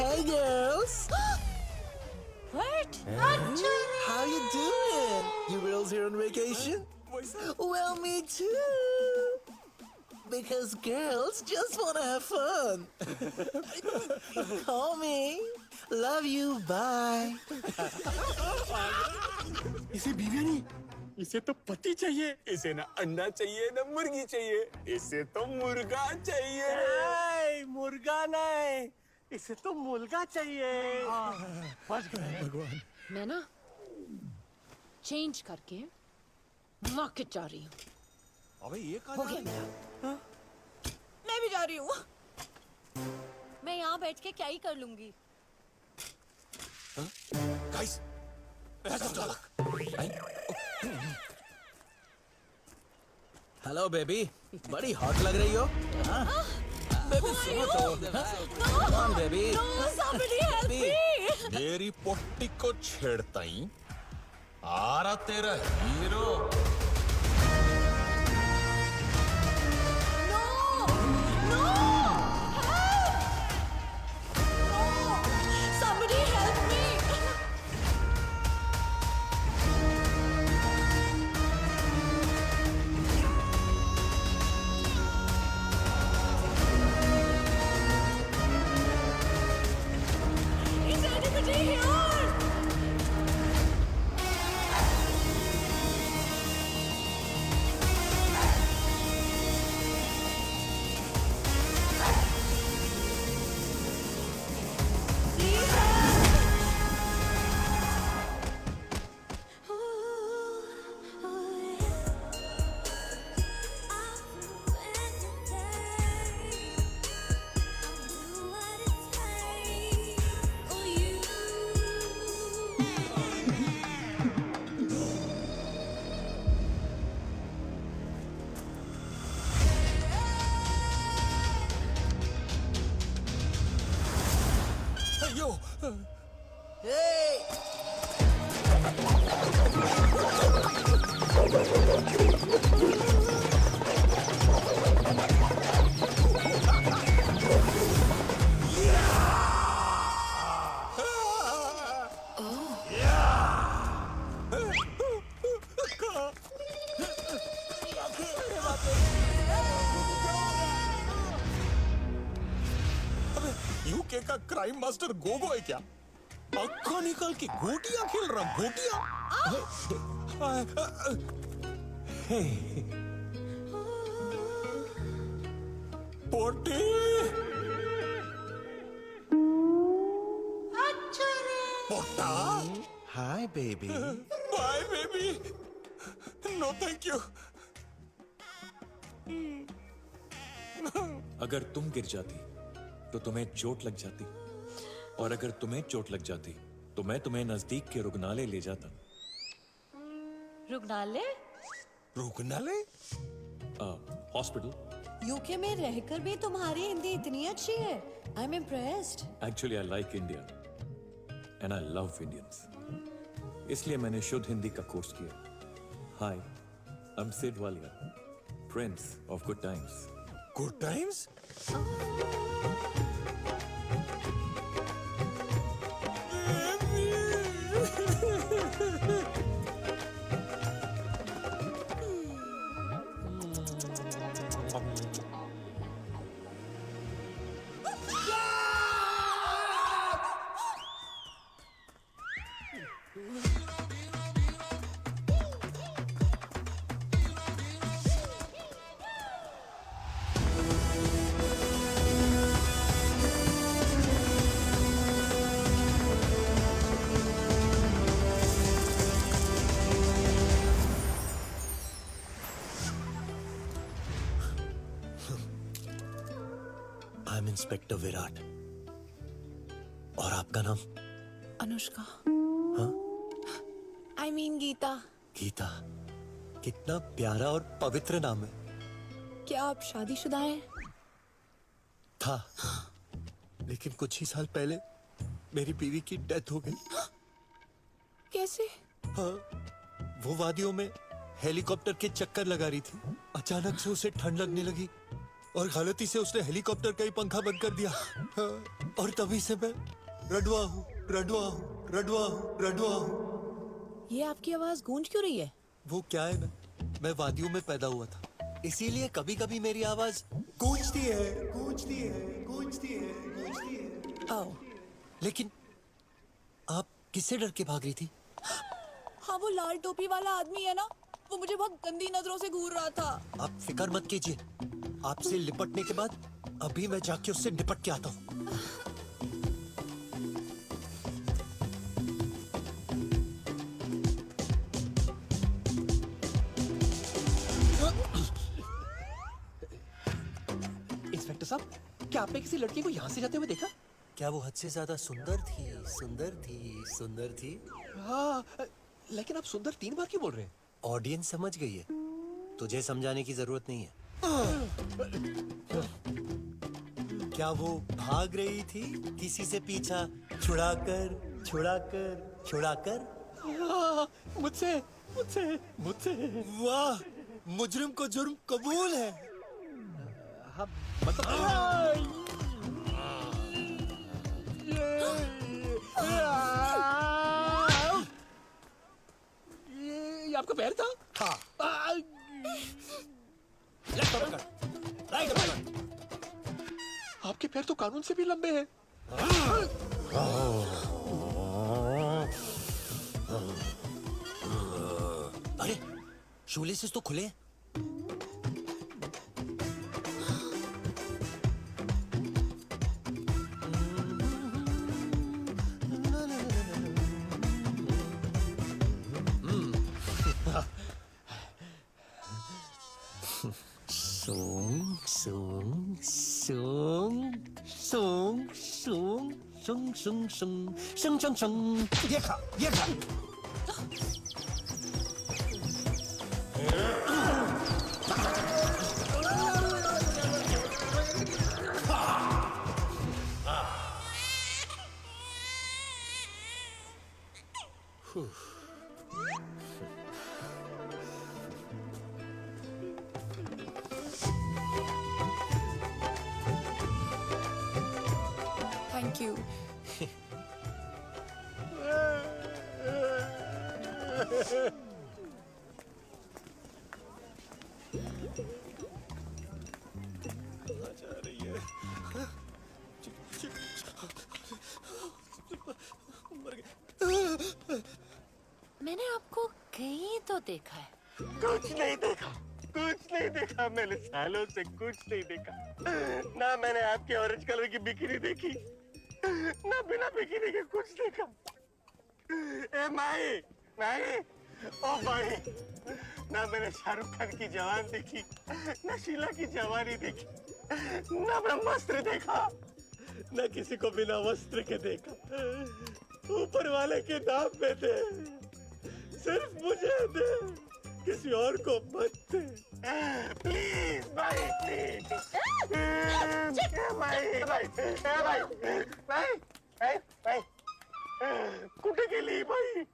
Hey girls. What? How you doing? You girls here on vacation? Well, me too. Because girls just want to have fun. Call me. Love you. Bye. इसे बीवियां नहीं, इसे तो पति चाहिए। इसे ना अंडा चाहिए ना मुर्गी चाहिए, इसे तो मुर्गा चाहिए। मुर्गा नहीं, इसे तो मुर्गा चाहिए। बच गए भगवान। मैं ना चेंज करके मार्केट जा रही हूँ। अबे ये हो गया मेरा। मैं भी जा रही हूँ। मैं यहाँ बैठ के क्या ही कर लूंगी। Guys, best of luck. Hello baby, बड़ी हॉट लग रही हो। बेबी सुनो तो। Come on, baby. No, somebody help me. मेरी पोट्टी को छेड़ता ही आ रहा तेरा hero. No, no, help! No, somebody help me. Is anybody here? UK का क्राइम मास्टर गोगो है क्या? अक्खा निकाल के गोटियां खेल रहा, गोटियां। पोटी पोटा, hi baby. Bye baby, no thank you. अगर तुम गिर जाती तो तुम्हें चोट लग जाती, और अगर तुम्हें चोट लग जाती तो मैं तुम्हें नजदीक के रुग्णालय ले जाता। रुग्णालय? रुग्णालय? हॉस्पिटल। यूके में रहकर भी तुम्हारी हिंदी इतनी अच्छी है। I am impressed. Actually I like India and I love Indians, इसलिए मैंने शुद्ध हिंदी का कोर्स किया। Hi, I am Sid Walia, prince of good times. Good times? I am inspector Virat. और आपका नाम? अनुष्का। हाँ? I mean Gita. गीता, कितना प्यारा और पवित्र नाम है। क्या आप शादीशुदा हैं? था, लेकिन कुछ ही साल पहले मेरी बीवी की डेथ हो गई। कैसे? हाँ, वो वादियों में हेलीकॉप्टर के चक्कर लगा रही थी। अचानक से उसे ठंड लगने लगी और गलती से उसने हेलीकॉप्टर का ही पंखा बंद कर दिया। हाँ, और तभी से मैं रडवा हूँ, रडवा हूँ, रडवा हूँ, रडवा हूँ। ये आपकी आवाज गूंज क्यों रही है? वो क्या है ना, मैं वादियों में पैदा हुआ था, इसीलिए कभी कभी मेरी आवाज गूंजती है, गूंजती है, गूंजती है, गूंजती है। आओ। लेकिन आप किससे डर के भाग रही थी? हाँ, वो लाल टोपी वाला आदमी है ना, वो मुझे बहुत गंदी नजरों से घूर रहा था। आप फिक्र मत कीजिए, आपसे लिपटने के बाद अभी मैं जाके उससे निपट के आता हूँ। इंस्पेक्टर साहब, क्या आपने किसी लड़की को यहाँ से जाते हुए देखा? क्या वो हद से ज्यादा सुंदर थी? सुंदर थी, सुंदर थी। हाँ, लेकिन आप सुंदर 3 बार क्यों बोल रहे हैं? ऑडियंस समझ गई है, तुझे समझाने की जरूरत नहीं है। क्या वो भाग रही थी किसी से पीछा छुड़ाकर, छुड़ाकर, छुड़ाकर? मुझसे, मुझसे, मुझसे। वाह, मुजरिम को जुर्म कबूल है। हाँ, मतलब ये आपका पैर था? हाँ। आपके पैर तो कानून से भी लंबे हैं। अरे, शूलेसेस तो खुले हैं। Sung, sung, sung, sung, sung, sung, sung, sung, sung, sung, sung. ये खा, ये खा. Thank you. मैंने आपको कहीं तो देखा है। कुछ नहीं देखा, कुछ नहीं देखा, मैंने सालों से कुछ नहीं देखा। ना मैंने आपके ऑरेंज कलर की बिकिनी देखी, ना बिना बिकिनी के कुछ देखा। ए माई, माई, ओ भाई, ना मैंने शाहरुख खान की जवान देखी, ना शीला की जवानी देखी, ना ब्रह्मास्त्र देखा, ना किसी को बिना वस्त्र के देखा। ऊपर वाले के नाम में दे, सिर्फ मुझे दे, किसी और को मत दे। प्लीज भाई, प्लीज। भाई, भाई, भाई, भाई, भाई, भाई, कुठे गेली भाई?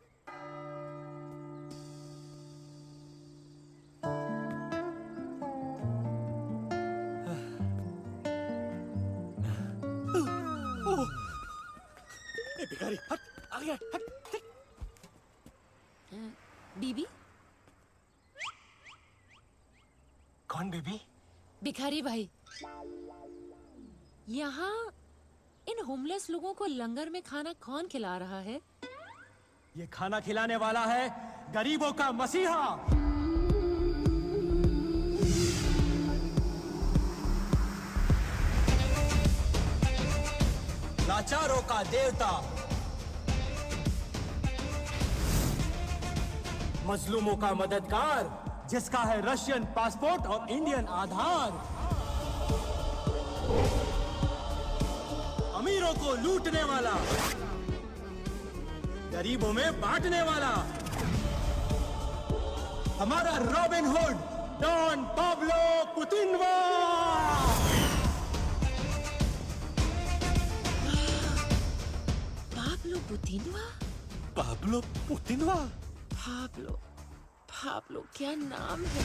भिखारी हट, आ गया, हट, हट। बीबी? कौन बीबी? भिखारी भाई। यहाँ इन होमलेस लोगों को लंगर में खाना कौन खिला रहा है? ये खाना खिलाने वाला है गरीबों का मसीहा। लाचारों का देवता, मजलूमों का मददगार, जिसका है रशियन पासपोर्ट और इंडियन आधार। अमीरों को लूटने वाला, गरीबों में बांटने वाला, हमारा रॉबिन हुड, डॉन पाब्लो पुतिनवा। पाब्लो पुतिनवा? पाब्लो पुतिनवा? पाब्लो, पाब्लो क्या नाम है?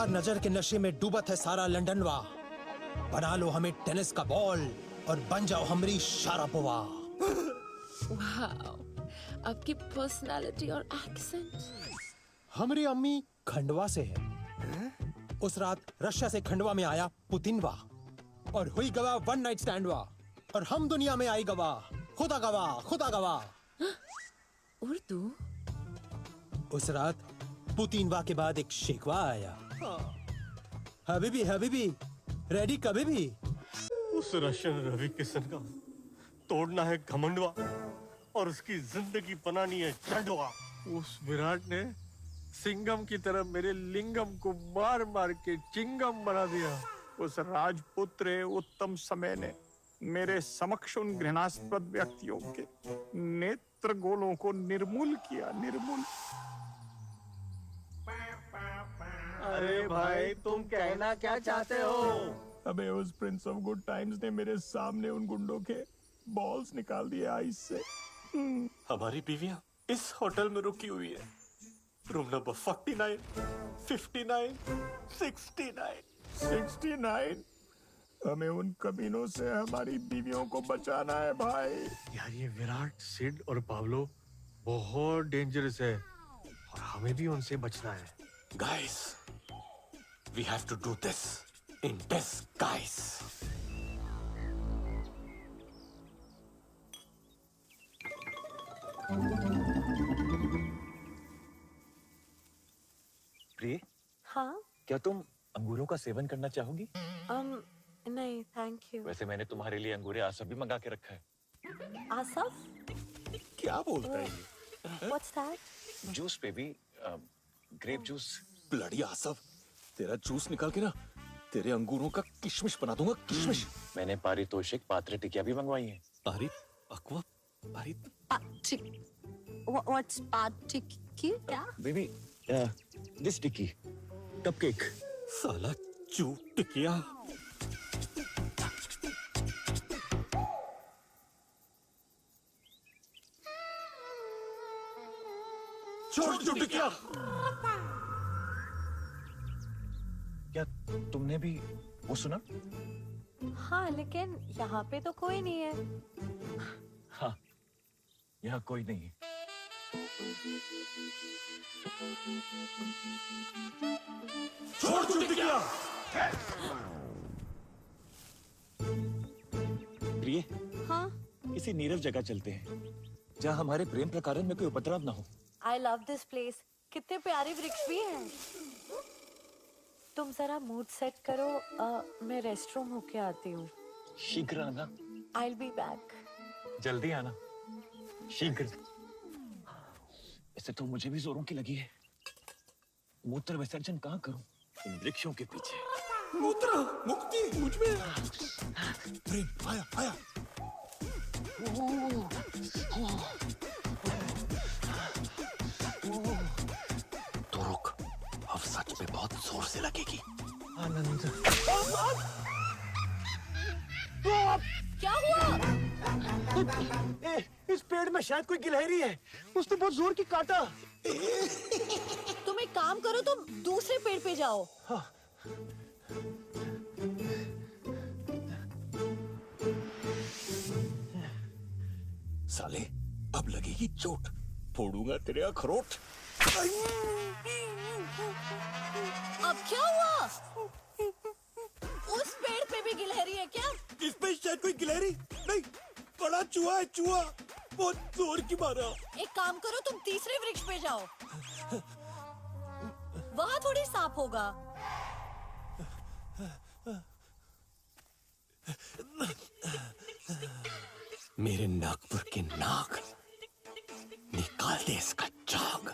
नजर के नशे में डूबत है सारा लंदनवा। बना लो हमें टेनिस का बॉल और बन जाओ हमारी शारापोवा। वाओ, आपकी पर्सनालिटी और एक्सेंट। हमारी अम्मी खंडवा से है। उस रात रशिया से खंडवा में आया पुतिनवा और हुई गवाह वन नाइट स्टैंडवा, और हम दुनिया में आई गवाह, खुदा गवाह, खुदा गवाह। उर्दू? उस रात पुतिनवा के बाद एक शेखवा आया। हबीबी, हबीबी, रेडी कभी भी। उस रशियन रवि किशन का तोड़ना है घमंडवा और उसकी जिंदगी बनानी है चंडवा। उस विराट ने सिंगम की तरह मेरे लिंगम को मार मार के चिंगम बना दिया। उस राजपुत्र उत्तम समय ने मेरे समक्ष उन घृणास्पद व्यक्तियों के नेत्र गोलों को निर्मूल किया, निर्मूल। अरे भाई, तुम कहना क्या चाहते हो? अबे उस प्रिंस ऑफ गुड टाइम्स ने मेरे सामने उन गुंडों के बॉल्स निकाल दिए आइस से। हमारी बीवियां इस होटल में रुकी हुई है। Room number 49, 59, 69। 69? हमें उन कमीनों से हमारी बीवियों को बचाना है भाई। यार ये विराट, सिड और पाब्लो बहुत डेंजरस है और हमें भी उनसे बचना है। Guys, we have to do this in disguise. प्रिय, हाँ क्या तुम अंगूरों का सेवन करना चाहोगी? नहीं थैंक यू। वैसे मैंने तुम्हारे लिए अंगूरे आसफ भी मंगा के रखा है। आसफ? क्या बोलता है ये? What's that? जूस पे भी ग्रेप जूस। ब्लडी आसफ, तेरा जूस निकाल के ना तेरे अंगूरों का किशमिश बना दूंगा, किशमिश। मैंने पारितोषिक पात्र टिकिया भी मंगवाई है। अक्वा पारित What's पाटिकी? क्या? Baby, this tikki cupcake. साला चू टिकिया। छोड़ टिकिया। क्या तुमने भी वो सुना? हाँ लेकिन यहाँ पे तो कोई नहीं है। हाँ, यहाँ कोई नहीं है। छोड़ टिकिया। प्रिय, हाँ किसी नीरव जगह चलते हैं जहाँ हमारे प्रेम प्रकरण में कोई उपद्रव ना हो। I love this place. कितने प्यारे वृक्ष भी हैं। तुम जरा मूड सेट करो, मैं रेस्ट रूम होके आती हूँ। शीघ्र आना। I will be back. जल्दी आना, शीघ्र। इससे तो मुझे भी जोरों की लगी है। मूत्र विसर्जन कहाँ करूं? इन वृक्षों के पीछे। मूत्र मुक्ति मुझ में। प्रेम आया आया। तो रुक, अब सच में बहुत जोर से लगेगी। आनंद। क्या हुआ? इस पेड़ में शायद कोई गिलहरी है। उसने बहुत जोर की काटा। तुम एक काम करो, तुम दूसरे पेड़ पे जाओ। साले, अब लगेगी चोट। फोड़ूंगा तेरे अखरोट। अब क्या हुआ? उस पेड़ पे भी गिलहरी है क्या? इस पे शायद कोई गिलहरी नहीं, बड़ा चूहा है, चूहा बहुत जोर की मारा। एक काम करो, तुम तीसरे वृक्ष पे जाओ। वहां थोड़ी सांप होगा। मेरे नागपुर के नाग, निकाल दे इसका जाग।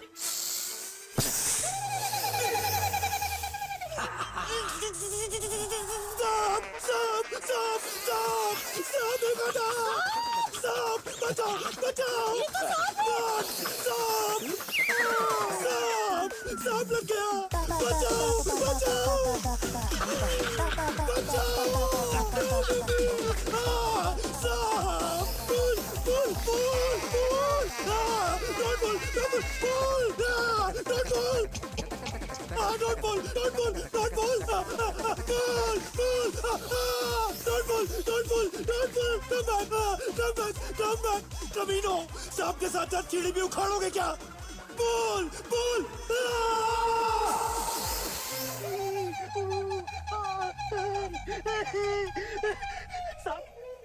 सांप सांप सांप सांप सांप सांप बचाओ बचाओ। सांप सांप सांप लग गया। बचाओ बचाओ बचाओ। सांप pull pull pull pull. Don't pull don't pull don't pull. Don't pull! Don't pull! Don't pull! Pull! Pull! Don't pull! Don't pull! Don't pull! Come back! Come back! Come back! कमीनो! सांप के साथ साथ चीड़ी भी उखाड़ोगे क्या? Pull! Pull!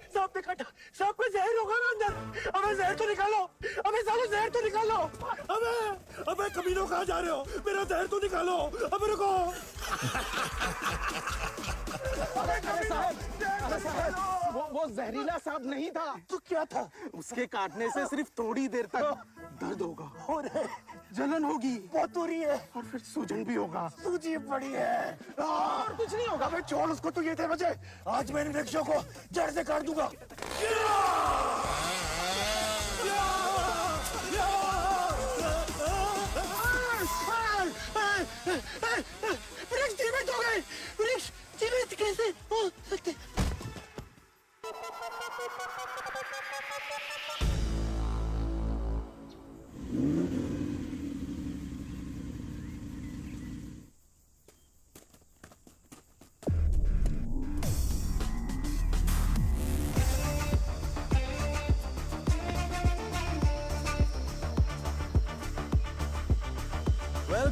सांप ने काटा। सांप में जहर होगा ना अंदर। अबे जहर तो निकालो। अबे सालो जहर तो निकालो। अबे कमीनो कहाँ जा रहे हो? मेरा जहर तो निकालो। अबे रुको। वो जहरीला सांप नहीं था। तो क्या था? उसके काटने से सिर्फ थोड़ी देर तक दर्द होगा और जलन होगी, बहुत हो रही है और फिर सूजन भी होगा। सूजी पड़ी है और कुछ नहीं होगा। अबे छोड़ उसको, तो ये थे बचे। आज मैं इन वृक्षों को जड़ से काट दूंगा। वृक्ष जीवित हो गए। वृक्ष जीवित कैसे हो सकते?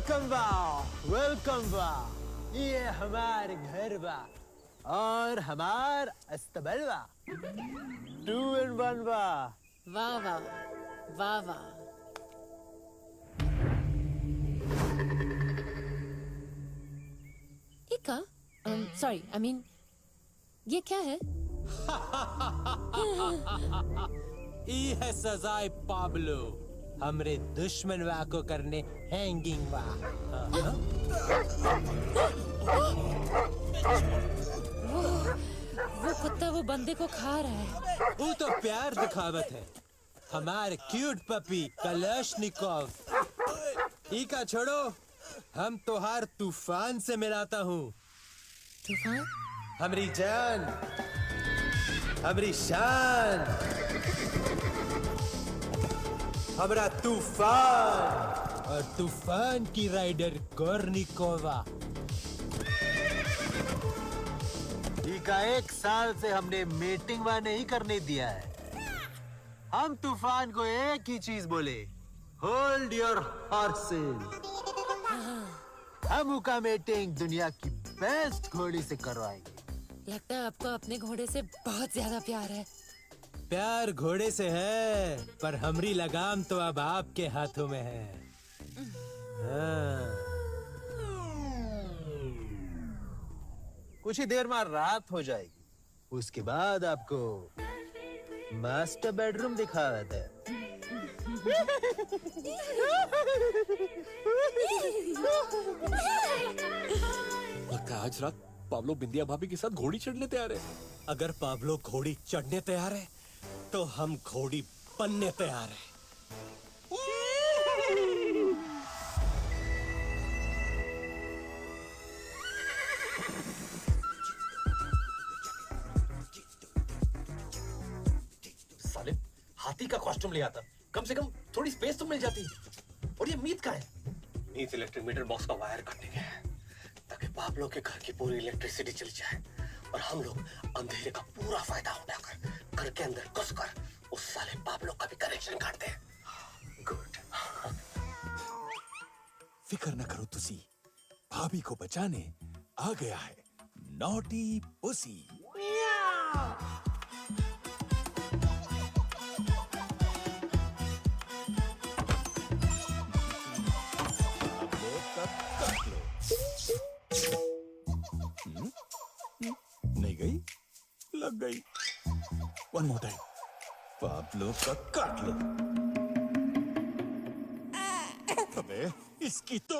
वेलकम बा ये हमार घर बा और हमार अस्तबल बा 2 in 1 बा वाह वाह वाह वाह। इका सॉरी आई मीन ये क्या है? ई है सजाए पाब्लो हमरे दुश्मन वा को करने हैंगिंग वा। वो कुत्ता वो बंदे को खा रहा है। वो तो प्यार दिखावत है हमारे क्यूट पपी कलशनिकोव। इका छोड़ो हम तोहार तूफान से मिलाता हूँ। तूफान? हमरी जान हमरी शान हमरा तूफान और तूफान की राइडर गोर्निकोवा। इका 1 साल से हमने मीटिंग वा नहीं करने दिया है। हम तूफान को एक ही चीज बोले, होल्ड योर हॉर्सेस। हम उका मीटिंग दुनिया की बेस्ट घोड़ी से करवाएंगे। लगता है आपको अपने घोड़े से बहुत ज्यादा प्यार है। प्यार घोड़े से है पर हमरी लगाम तो अब आपके हाथों में है। हाँ। कुछ ही देर में रात हो जाएगी, उसके बाद आपको मास्टर बेडरूम दिखा रहा था। लगता है आज रात पाब्लो बिंदिया भाभी के साथ घोड़ी चढ़ने तैयार है। अगर पाब्लो घोड़ी चढ़ने तैयार है तो हम घोड़ी बनने तैयार है। साले हाथी का कॉस्ट्यूम ले आता, कम से कम थोड़ी स्पेस तो मिल जाती। और ये मीत का है? मीत इलेक्ट्रिक मीटर बॉक्स का वायर काटने गया है ताकि पाब्लो के घर की पूरी इलेक्ट्रिसिटी चली जाए और हम लोग अंधेरे का पूरा फायदा उठाकर घर के अंदर घुसकर उस साले पाब्लो का भी कनेक्शन काटते हैं। गुड। फिक्र न करो तुसी, भाभी को बचाने आ गया है नॉटी पुसी। नहीं गई, लग गई। वन मोर टाइम, पाब्लो का काट लो। अबे इसकी तो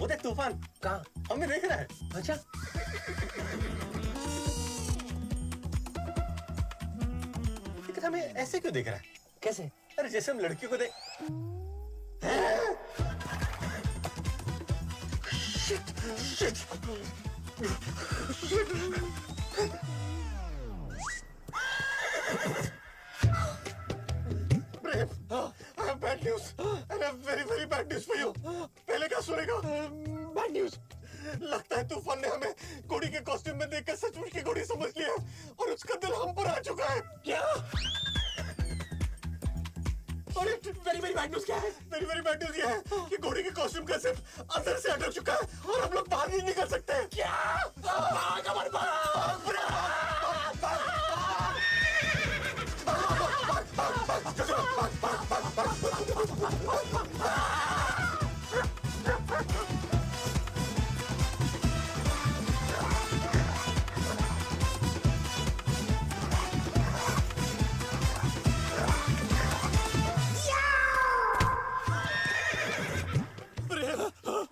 वो देख तूफान कहाँ हमें देख रहा है। अच्छा लेकिन हमें ऐसे क्यों देख रहा है? कैसे? अरे जैसे हम लड़कियों को देख। Shit, shit. Prem, I have bad news and I have very very bad news for you. पहले क्या सुनेगा? Bad news. लगता है तूफान ने हमें घोड़ी के कॉस्ट्यूम में देखकर सचमुच की घोड़ी समझ लिया है और उसका दिल हम पर आ चुका है। क्या? और वेरी वेरी बैड न्यूज़ क्या है? वेरी वेरी बैड न्यूज़ ये है कि घोड़ी के कॉस्ट्यूम का सिर्फ अंदर से अटक चुका है और हम लोग बाहर नहीं निकल सकते। क्या?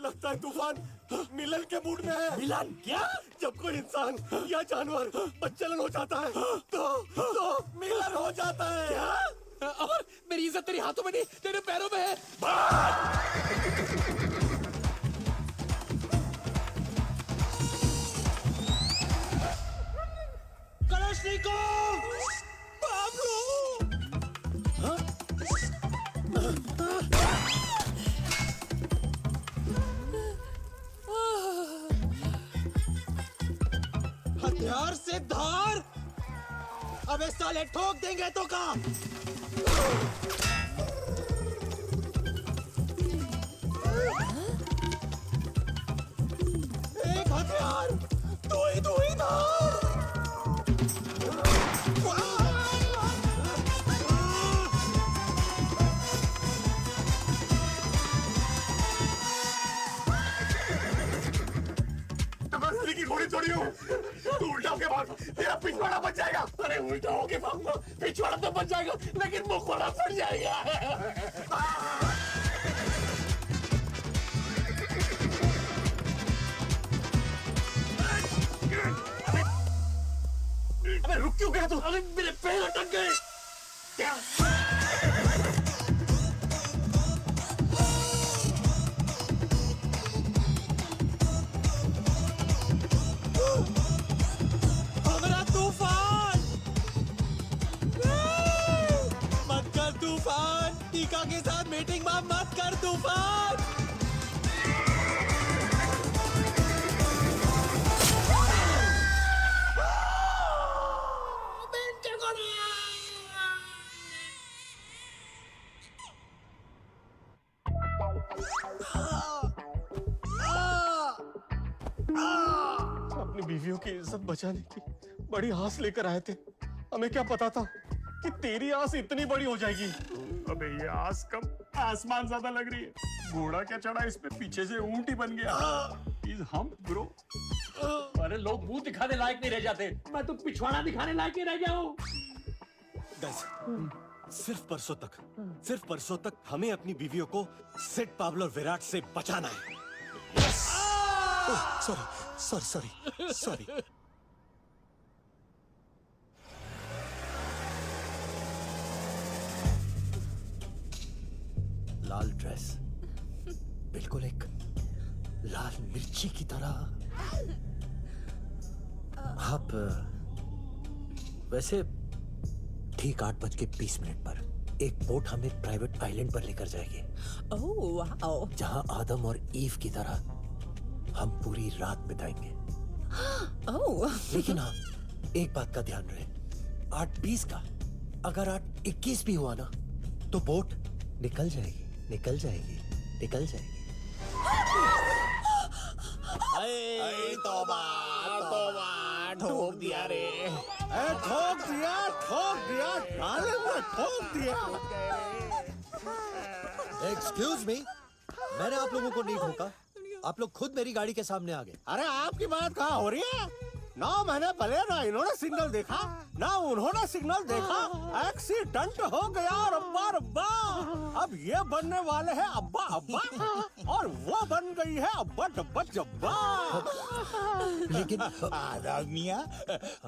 लगता है तूफान मिलन के मूड में है। मिलन? क्या? जब कोई इंसान या जानवर बच्चलन हो जाता है तो मिलन हो जाता है। क्या? और मेरी इज्जत तेरे हाथों में नहीं तेरे पैरों में है। कलशनिकोव! अबे साले ठोक देंगे तो का। एक हथियार तू ही था। की घोड़ी छोड़ी हूँ, तू उल्टा होके भाग, तेरा पिछवाड़ा बच जाएगा। अरे उल्टा होके भागूंगा, पिछवाड़ा तो बच जाएगा, लेकिन मुखवाड़ा फट जाएगा। अबे रुक क्यों गया तू? अरे मेरे पैर अटक गए। क्या? टीका के साथ मीटिंग मत कर तूफान। अपनी बीवियों की इज्जत बचाने की बड़ी आस लेकर आए थे। हमें क्या पता था कि तेरी आस इतनी बड़ी हो जाएगी। अबे ये आस कम आसमान ज्यादा लग रही है। घोड़ा क्या चढ़ा इस पे, पीछे से ऊंट ही बन गया। He's hump, bro. अरे लोग मुंह दिखाने लायक नहीं रह जाते, मैं तो पिछवाड़ा दिखाने लायक ही रह जाऊं। सिर्फ परसों तक हमें अपनी बीवियों को सेट पाब्लो विराट से बचाना है। सॉरी। लाल ड्रेस, बिल्कुल एक लाल मिर्ची की तरह। आप वैसे ठीक 8:20 पर एक बोट हमें प्राइवेट आइलैंड पर लेकर जाएगी। Oh wow. जहां आदम और ईव की तरह हम पूरी रात बिताएंगे। ओह। लेकिन हाँ, एक बात का ध्यान रहे, 8:20 का अगर 8:21 भी हुआ ना तो बोट निकल जाएगी। तौबा ठोक दिया रे। ठोक दिया एक्सक्यूज मी, मैंने आप लोगों को नहीं ठोका, आप लोग खुद मेरी गाड़ी के सामने आ गए। अरे आपकी बात कहाँ हो रही है? 9 महीने पहले ना इन्होंने सिग्नल देखा ना उन्होंने सिग्नल देखा। एक्सीडेंट हो गया और अब्बा अब ये बनने वाले हैं अब्बा और वो बन गई है अब्बा डब्बा जब्बा। लेकिन आदाब मियाँ,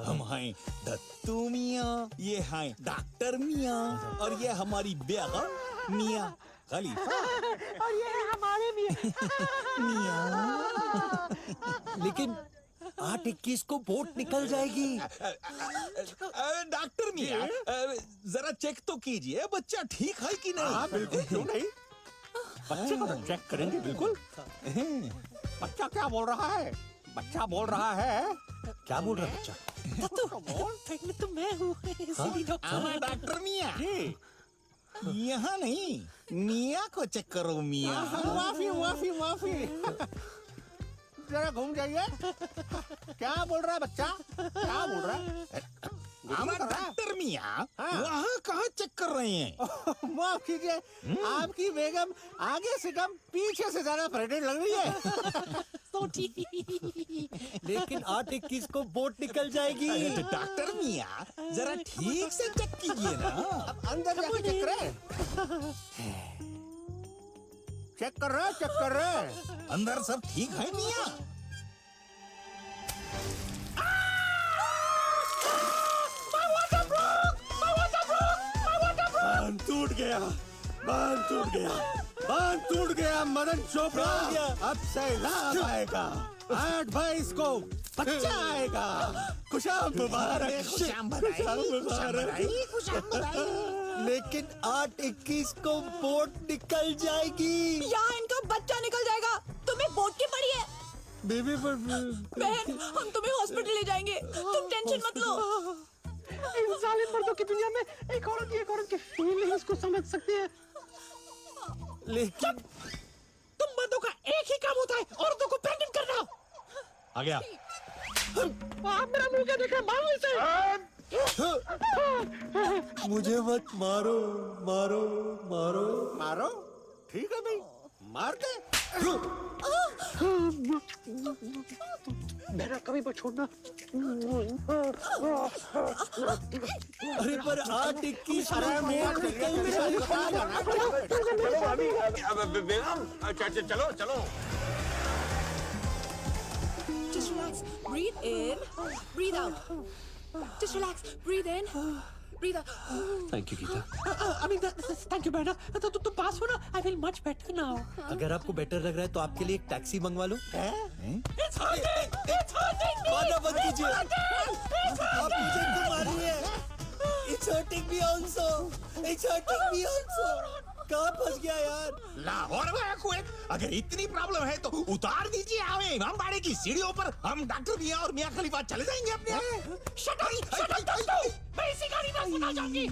हम हैं दत्तू मियाँ, ये हैं डॉक्टर मियाँ और ये हमारी बेगम मियाँ खलीफा और ये हमारे मियाँ। लेकिन 8:21 को बोट निकल जाएगी। डॉक्टर मियाँ, जरा चेक तो कीजिए बच्चा ठीक है कि नहीं। हाँ बिल्कुल, क्यों नहीं, बच्चे को तो चेक करेंगे बिल्कुल। बच्चा क्या बोल रहा है? क्या बोल रहा बच्चा? तो मैं हूँ डॉक्टर मियाँ, यहाँ नहीं, मियाँ को चेक करो मियाँ। माफी जरा घूम जाइए। क्या बोल रहा है बच्चा? क्या बोल रहा है? डॉक्टर मियाँ, वहाँ कहाँ चेक कर रहे हैं? माफ कीजिए, आपकी बेगम आगे से कम पीछे से ज्यादा प्रेग्नेंट लग रही है। लेकिन 8:21 को बोट निकल जाएगी। डॉक्टर मियाँ, जरा ठीक से चेक कीजिए ना। अब अंदर जाके चेक करें। चेक कर रहे हैं। अंदर सब ठीक है मियाँ? बांध टूट गया मदन चोपड़ा। अब सैलाब आएगा। 8:22 को बच्चा आएगा। खुशाम मुबारक। लेकिन 8:21 को बोट निकल जाएगी। यहाँ इनका बच्चा निकल जाएगा। तुम्हें बोट की पड़ी है बेबी पर बहन, हम तुम्हें हॉस्पिटल ले जाएंगे, तुम टेंशन मत लो। इन जालिम मर्दों की दुनिया में एक औरत की फीलिंग्स को समझ सकती है। लेकिन तुम मर्दों का एक ही काम होता है, औरतों को प्रेग्नेंट करना। आ गया। आप मेरा मुंह क्या देख रहे हैं? मारो इसे। मुझे मत मारो, मारो, मारो, मारो। ठीक है भाई, मार दे। मेरा कभी मत छोड़ना। अरे पर 8:21 मिनट बेगम चलो चलो। Just relax. Breathe in. Breathe out. Just relax. Breathe in. Breathe out. Thank you Geeta. I mean, thank you, बेटा। तो तुम पास हो ना? I feel much better now. अगर आपको बेटर लग रहा है तो आपके लिए एक टैक्सी मंगवा लो। It's hurting. It's hurting me. माना मत कीजिए। It's आप मुझे क्यों मारिए? It's hurting me also. It's hurting me also. कहाँ फंस गया यार? लाहौर में कुवैत, अगर इतनी प्रॉब्लम है तो उतार दीजिए हमें इमामबाड़े की सीढ़ियों पर। हम डॉक्टर मियां और मियां खलीफा चले जाएंगे अपने। Shut up. मैं इसी गाड़ी में हॉस्पिटल जाऊंगी।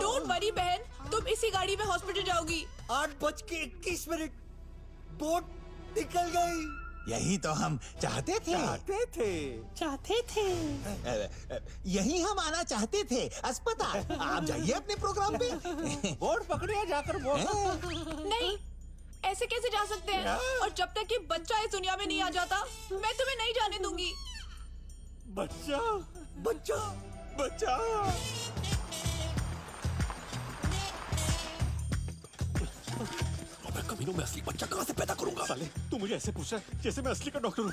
Don't worry बहन, तुम इसी गाड़ी में हॉस्पिटल जाओगी। 8:21 बोट निकल गई। यही तो हम चाहते थे। यही हम आना चाहते थे अस्पताल। आप जाइए अपने प्रोग्राम पे। बोट पकड़िए जाकर बोट। नहीं, ऐसे कैसे जा सकते हैं? और जब तक कि बच्चा इस दुनिया में नहीं आ जाता, मैं तुम्हें नहीं जाने दूंगी। बच्चा, बच्चा, बच्चा। मैं कमीनों में असली बच्चा कहाँ से पैदा करूंगा? साले, तू मुझे ऐसे पूछ रहा है जैसे मैं असली का डॉक्टर हूँ।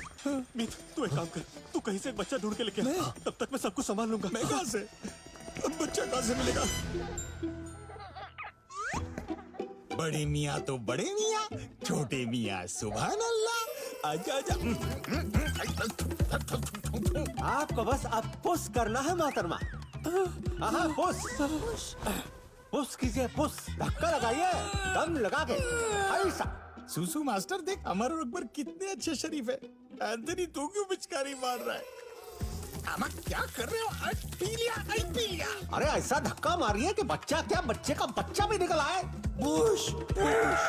मीत, तू एक काम कर, तू कहीं से एक बच्चा ढूंढ के लेके आ। तब तक मैं सब कुछ संभाल लूंगा। मैं कहाँ से? बच्चा कहाँ से मिलेगा? बड़े मियाँ तो बड़े मियाँ, छोटे मियाँ सुभान अल्लाह। आजा आजा। आपको बस अब पुश करना है मोहतरमा। हाँ, पुश। पुश कीजिए, पुश। धक्का लगाइए, दम लगा के। ऐसा। सुसु मास्टर देख, अमर और अकबर कितने अच्छे शरीफ है। एंथनी तू क्यों पिचकारी मार रहा है? अमा क्या कर रहे हो? पी लिया। अरे ऐसा धक्का मारिए कि बच्चा क्या, बच्चे का बच्चा भी निकल आए। Push, push,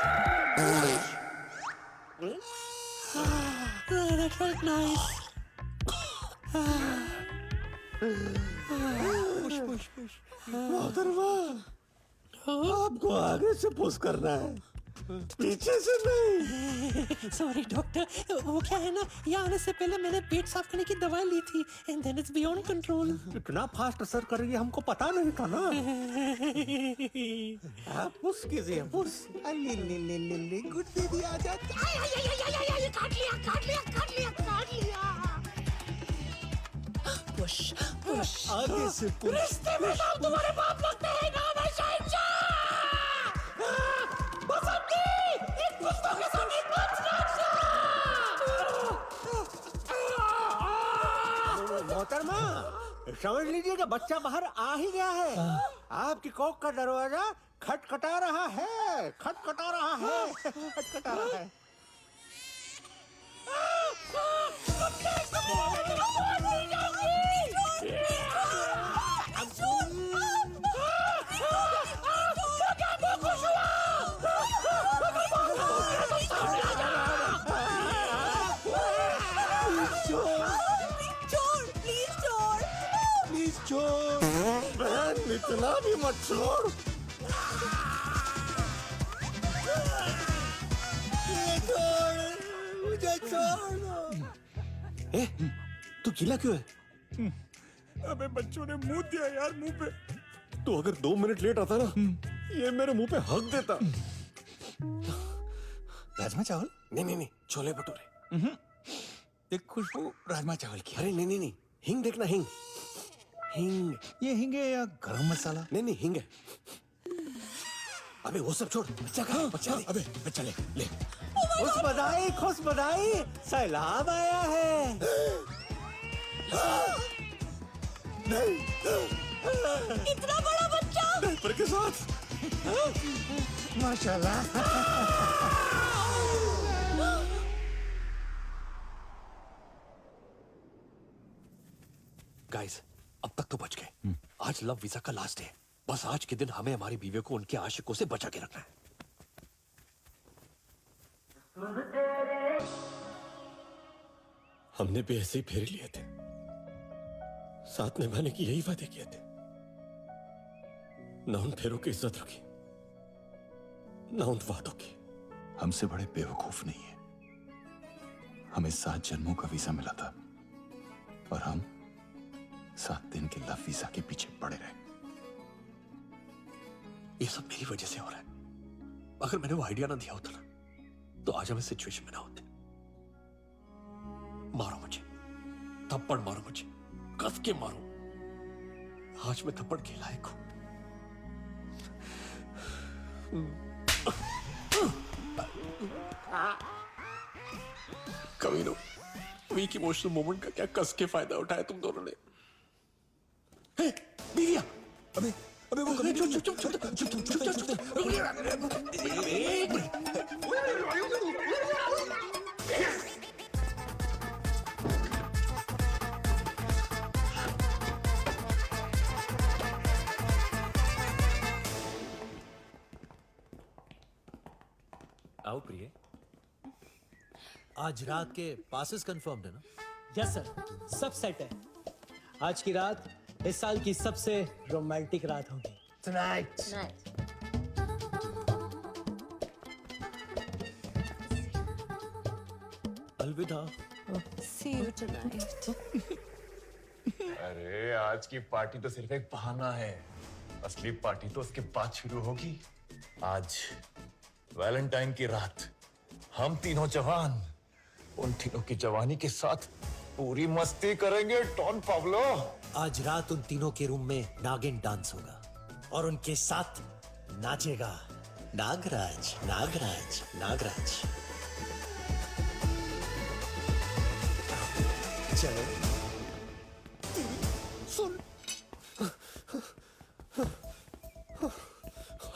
push. That felt nice. Push. मोहतरमा, आपको आगे से पुश करना है, पीछे से नहीं। सॉरी डॉक्टर, वो क्या है ना, यहाँ आने से पहले मैंने पेट साफ करने की दवाई ली थी and then it's beyond control. इतना फास्ट असर करेगी हमको पता नहीं था ना। आप पुश कीजिए, पुश। ले गुड दे दिया। आजा। काट लिया। पुश। आगे से पुश। रिश्ते में तो तुम्हारे बाप लगते हैं ना, मैं शहंशाह। बसंती, इन कुत्तों के साथ एक मोहतरमा, समझ लीजिए कि बच्चा बाहर आ ही गया है। आपकी कोख का दरवाजा खटखटा रहा है। प्लीज छोड़। बहन, इतना भी मत छोड़। मुझे छोड़। ए, तू गीला क्यों है? अबे बच्चों ने मुंह दिया यार मुंह पे। तू अगर 2 मिनट लेट आता ना, ये मेरे मुंह पे हक देता। राजमा चावल? नहीं, छोले भटूरे। एक खुशबू राजमा चावल की। अरे नहीं, हिंग देखना, हिंग। ये हिंग है या गरम मसाला? नहीं, हिंग है। अबे वो सब छोड़, बच्चा कहाँ? बच्चा दे। अबे बच्चा ले। खुश बधाई, सैलाब आया है। नहीं, इतना बड़ा बच्चा डायपर के साथ। माशाल्लाह। गाइस, अब तक तो बच गए। आज लव वीजा का लास्ट डे है। बस आज के दिन हमें हमारी बीवियों को उनके आशिकों से बचा के रखना है। हमने भी ऐसे ही फेरे लिए थे, साथ निभाने की यही वादे किए थे। न उन फेरों की इज्जत रखी, न उन वादों की। हमसे बड़े बेवकूफ नहीं है। हमें 7 जन्मों का वीजा मिला था और हम 7 दिन के लव वीजा के पीछे पड़े रहे। ये सब मेरी वजह से हो रहा है। अगर मैंने वो आइडिया ना दिया होता ना, तो आज हम इस सिचुएशन में ना होते। मारो मुझे, थप्पड़ मारो मुझे, कस के मारो। आज मैं थप्पड़ के लायक हूं। कमीनो, वीक इमोशनल मोमेंट का क्या कस के फायदा उठाया तुम दोनों ने? हे, बीविया! अबे वो कभी चुप। आओ प्रिय। आज रात के पासेस कंफर्म्ड है ना? यस सर, सब सेट है। आज की रात इस साल की सबसे रोमांटिक रात होगी। Tonight. अलविदा। See you tonight. अरे आज की पार्टी तो सिर्फ एक बहाना है। असली पार्टी तो उसके बाद शुरू होगी। आज वैलेंटाइन की रात हम तीनों जवान उन तीनों की जवानी के साथ पूरी मस्ती करेंगे। डॉन पाब्लो, आज रात उन तीनों के रूम में नागिन डांस होगा और उनके साथ नाचेगा नागराज। नागराज नागराज। चलो सुन,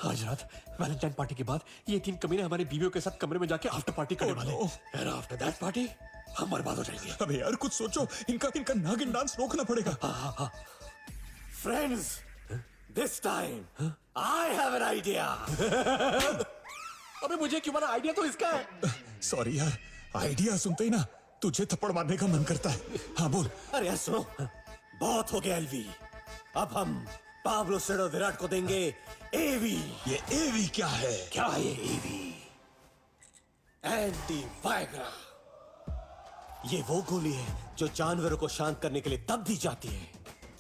आज रात वैलेंटाइन पार्टी के बाद ये 3 कमीने हमारी बीवियों के साथ कमरे में जाके आफ्टर पार्टी करने वाले हैं। और आफ्टर दैट पार्टी हम बर्बाद हो जाएंगे। अबे यार कुछ सोचो, इनका नागिन डांस रोकना पड़ेगा। Friends, this time I have an idea. अबे मुझे क्यों मना? आइडिया तो इसका है। सॉरी यार, आइडिया सुनते ही ना तुझे थप्पड़ मारने का मन करता है। हाँ बोल। अरे यार सुनो, बहुत हो गया एलवी। अब हम पाब्लो सेडो विराट को देंगे एवी। ये एवी क्या है? क्या है एवी? Anti Viagra. ये वो गोली है जो जानवरों को शांत करने के लिए तब दी जाती है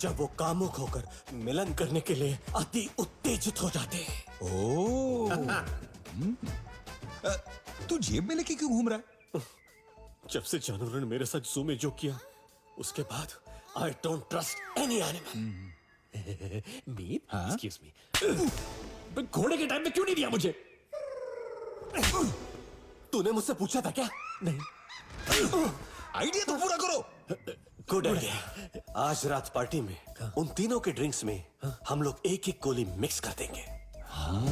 जब वो कामुक होकर मिलन करने के लिए अति उत्तेजित हो जाते हैं। ओह। तू जेब में लेके क्यों घूम रहा है? जब से जानवरों ने मेरे साथ जू में जो किया, उसके बाद I don't trust any animal. Meet, excuse me, घोड़े के टाइम में क्यों नहीं दिया मुझे? तूने मुझसे पूछा था क्या? नहीं। आइडिया तो पूरा करो। Good idea. आज रात पार्टी में उन तीनों के ड्रिंक्स में हम लोग एक गोली मिक्स कर देंगे।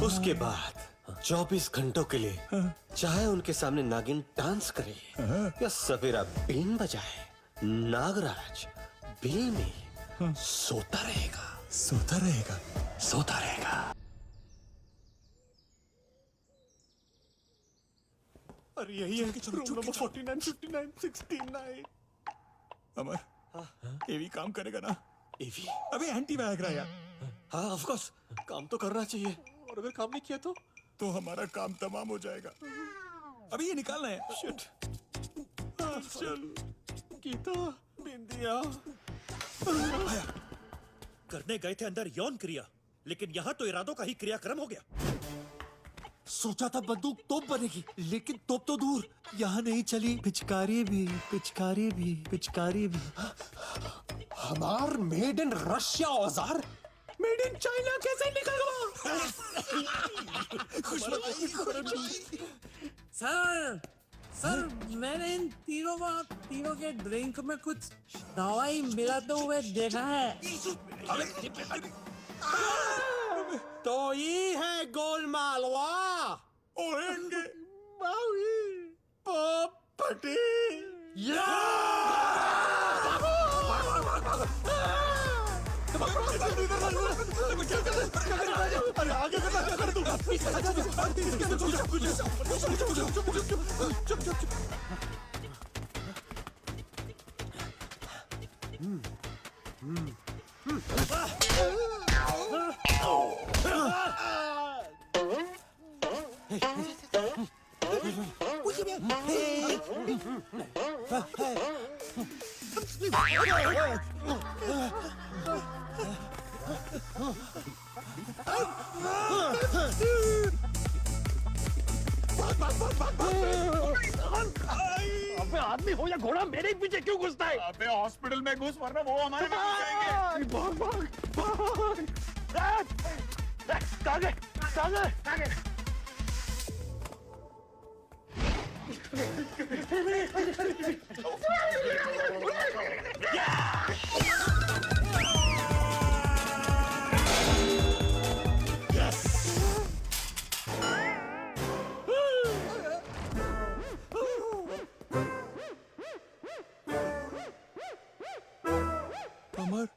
उसके बाद 24 घंटों के लिए चाहे उनके सामने नागिन डांस करे या सवेरा बीन बजाए, नागराज बिल में सोता रहेगा। सोता रहेगा। सोता रहेगा। अरे यही है कि रूम नंबर 49, 59, 69। अमर, एवी काम करेगा ना? एवी? अबे एंटी वायग्रा यार। हाँ ऑफ कोर्स, काम तो करना चाहिए। और अगर काम नहीं किया तो हमारा काम तमाम हो जाएगा। अभी ये निकालना है। शिट। चल गीता, बिंदिया। करने गए थे अंदर यौन क्रिया, लेकिन यहाँ तो इरादों का ही क्रियाक्रम हो गया। सोचा था बंदूक तोप बनेगी, लेकिन तोप तो दूर, यहाँ नहीं चली पिचकारी भी, पिचकारी भी, पिचकारी भी। हमार मेड इन रशिया औजार मेड इन चाइना कैसे निकल गया? सर मैंने इन तीनों के ड्रिंक में कुछ दवाई मिलाते हुए देखा है। तो ये है गोलमालवा। ओएंगे बावी पोपटी। अबे आदमी हो या घोड़ा मेरे ही पीछे क्यों घुसता है? अबे हॉस्पिटल में घुस वरना वो हमारे में घुस जाएंगे। भाग भाग भाग। कहाँ गए? कहाँ गए? अमर,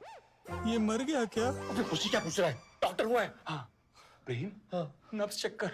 ये मर गया क्या? अबे खुशी क्या पूछ रहा है? डॉक्टर हुआ है। हाँ, प्रेम, नब्ज चेक कर।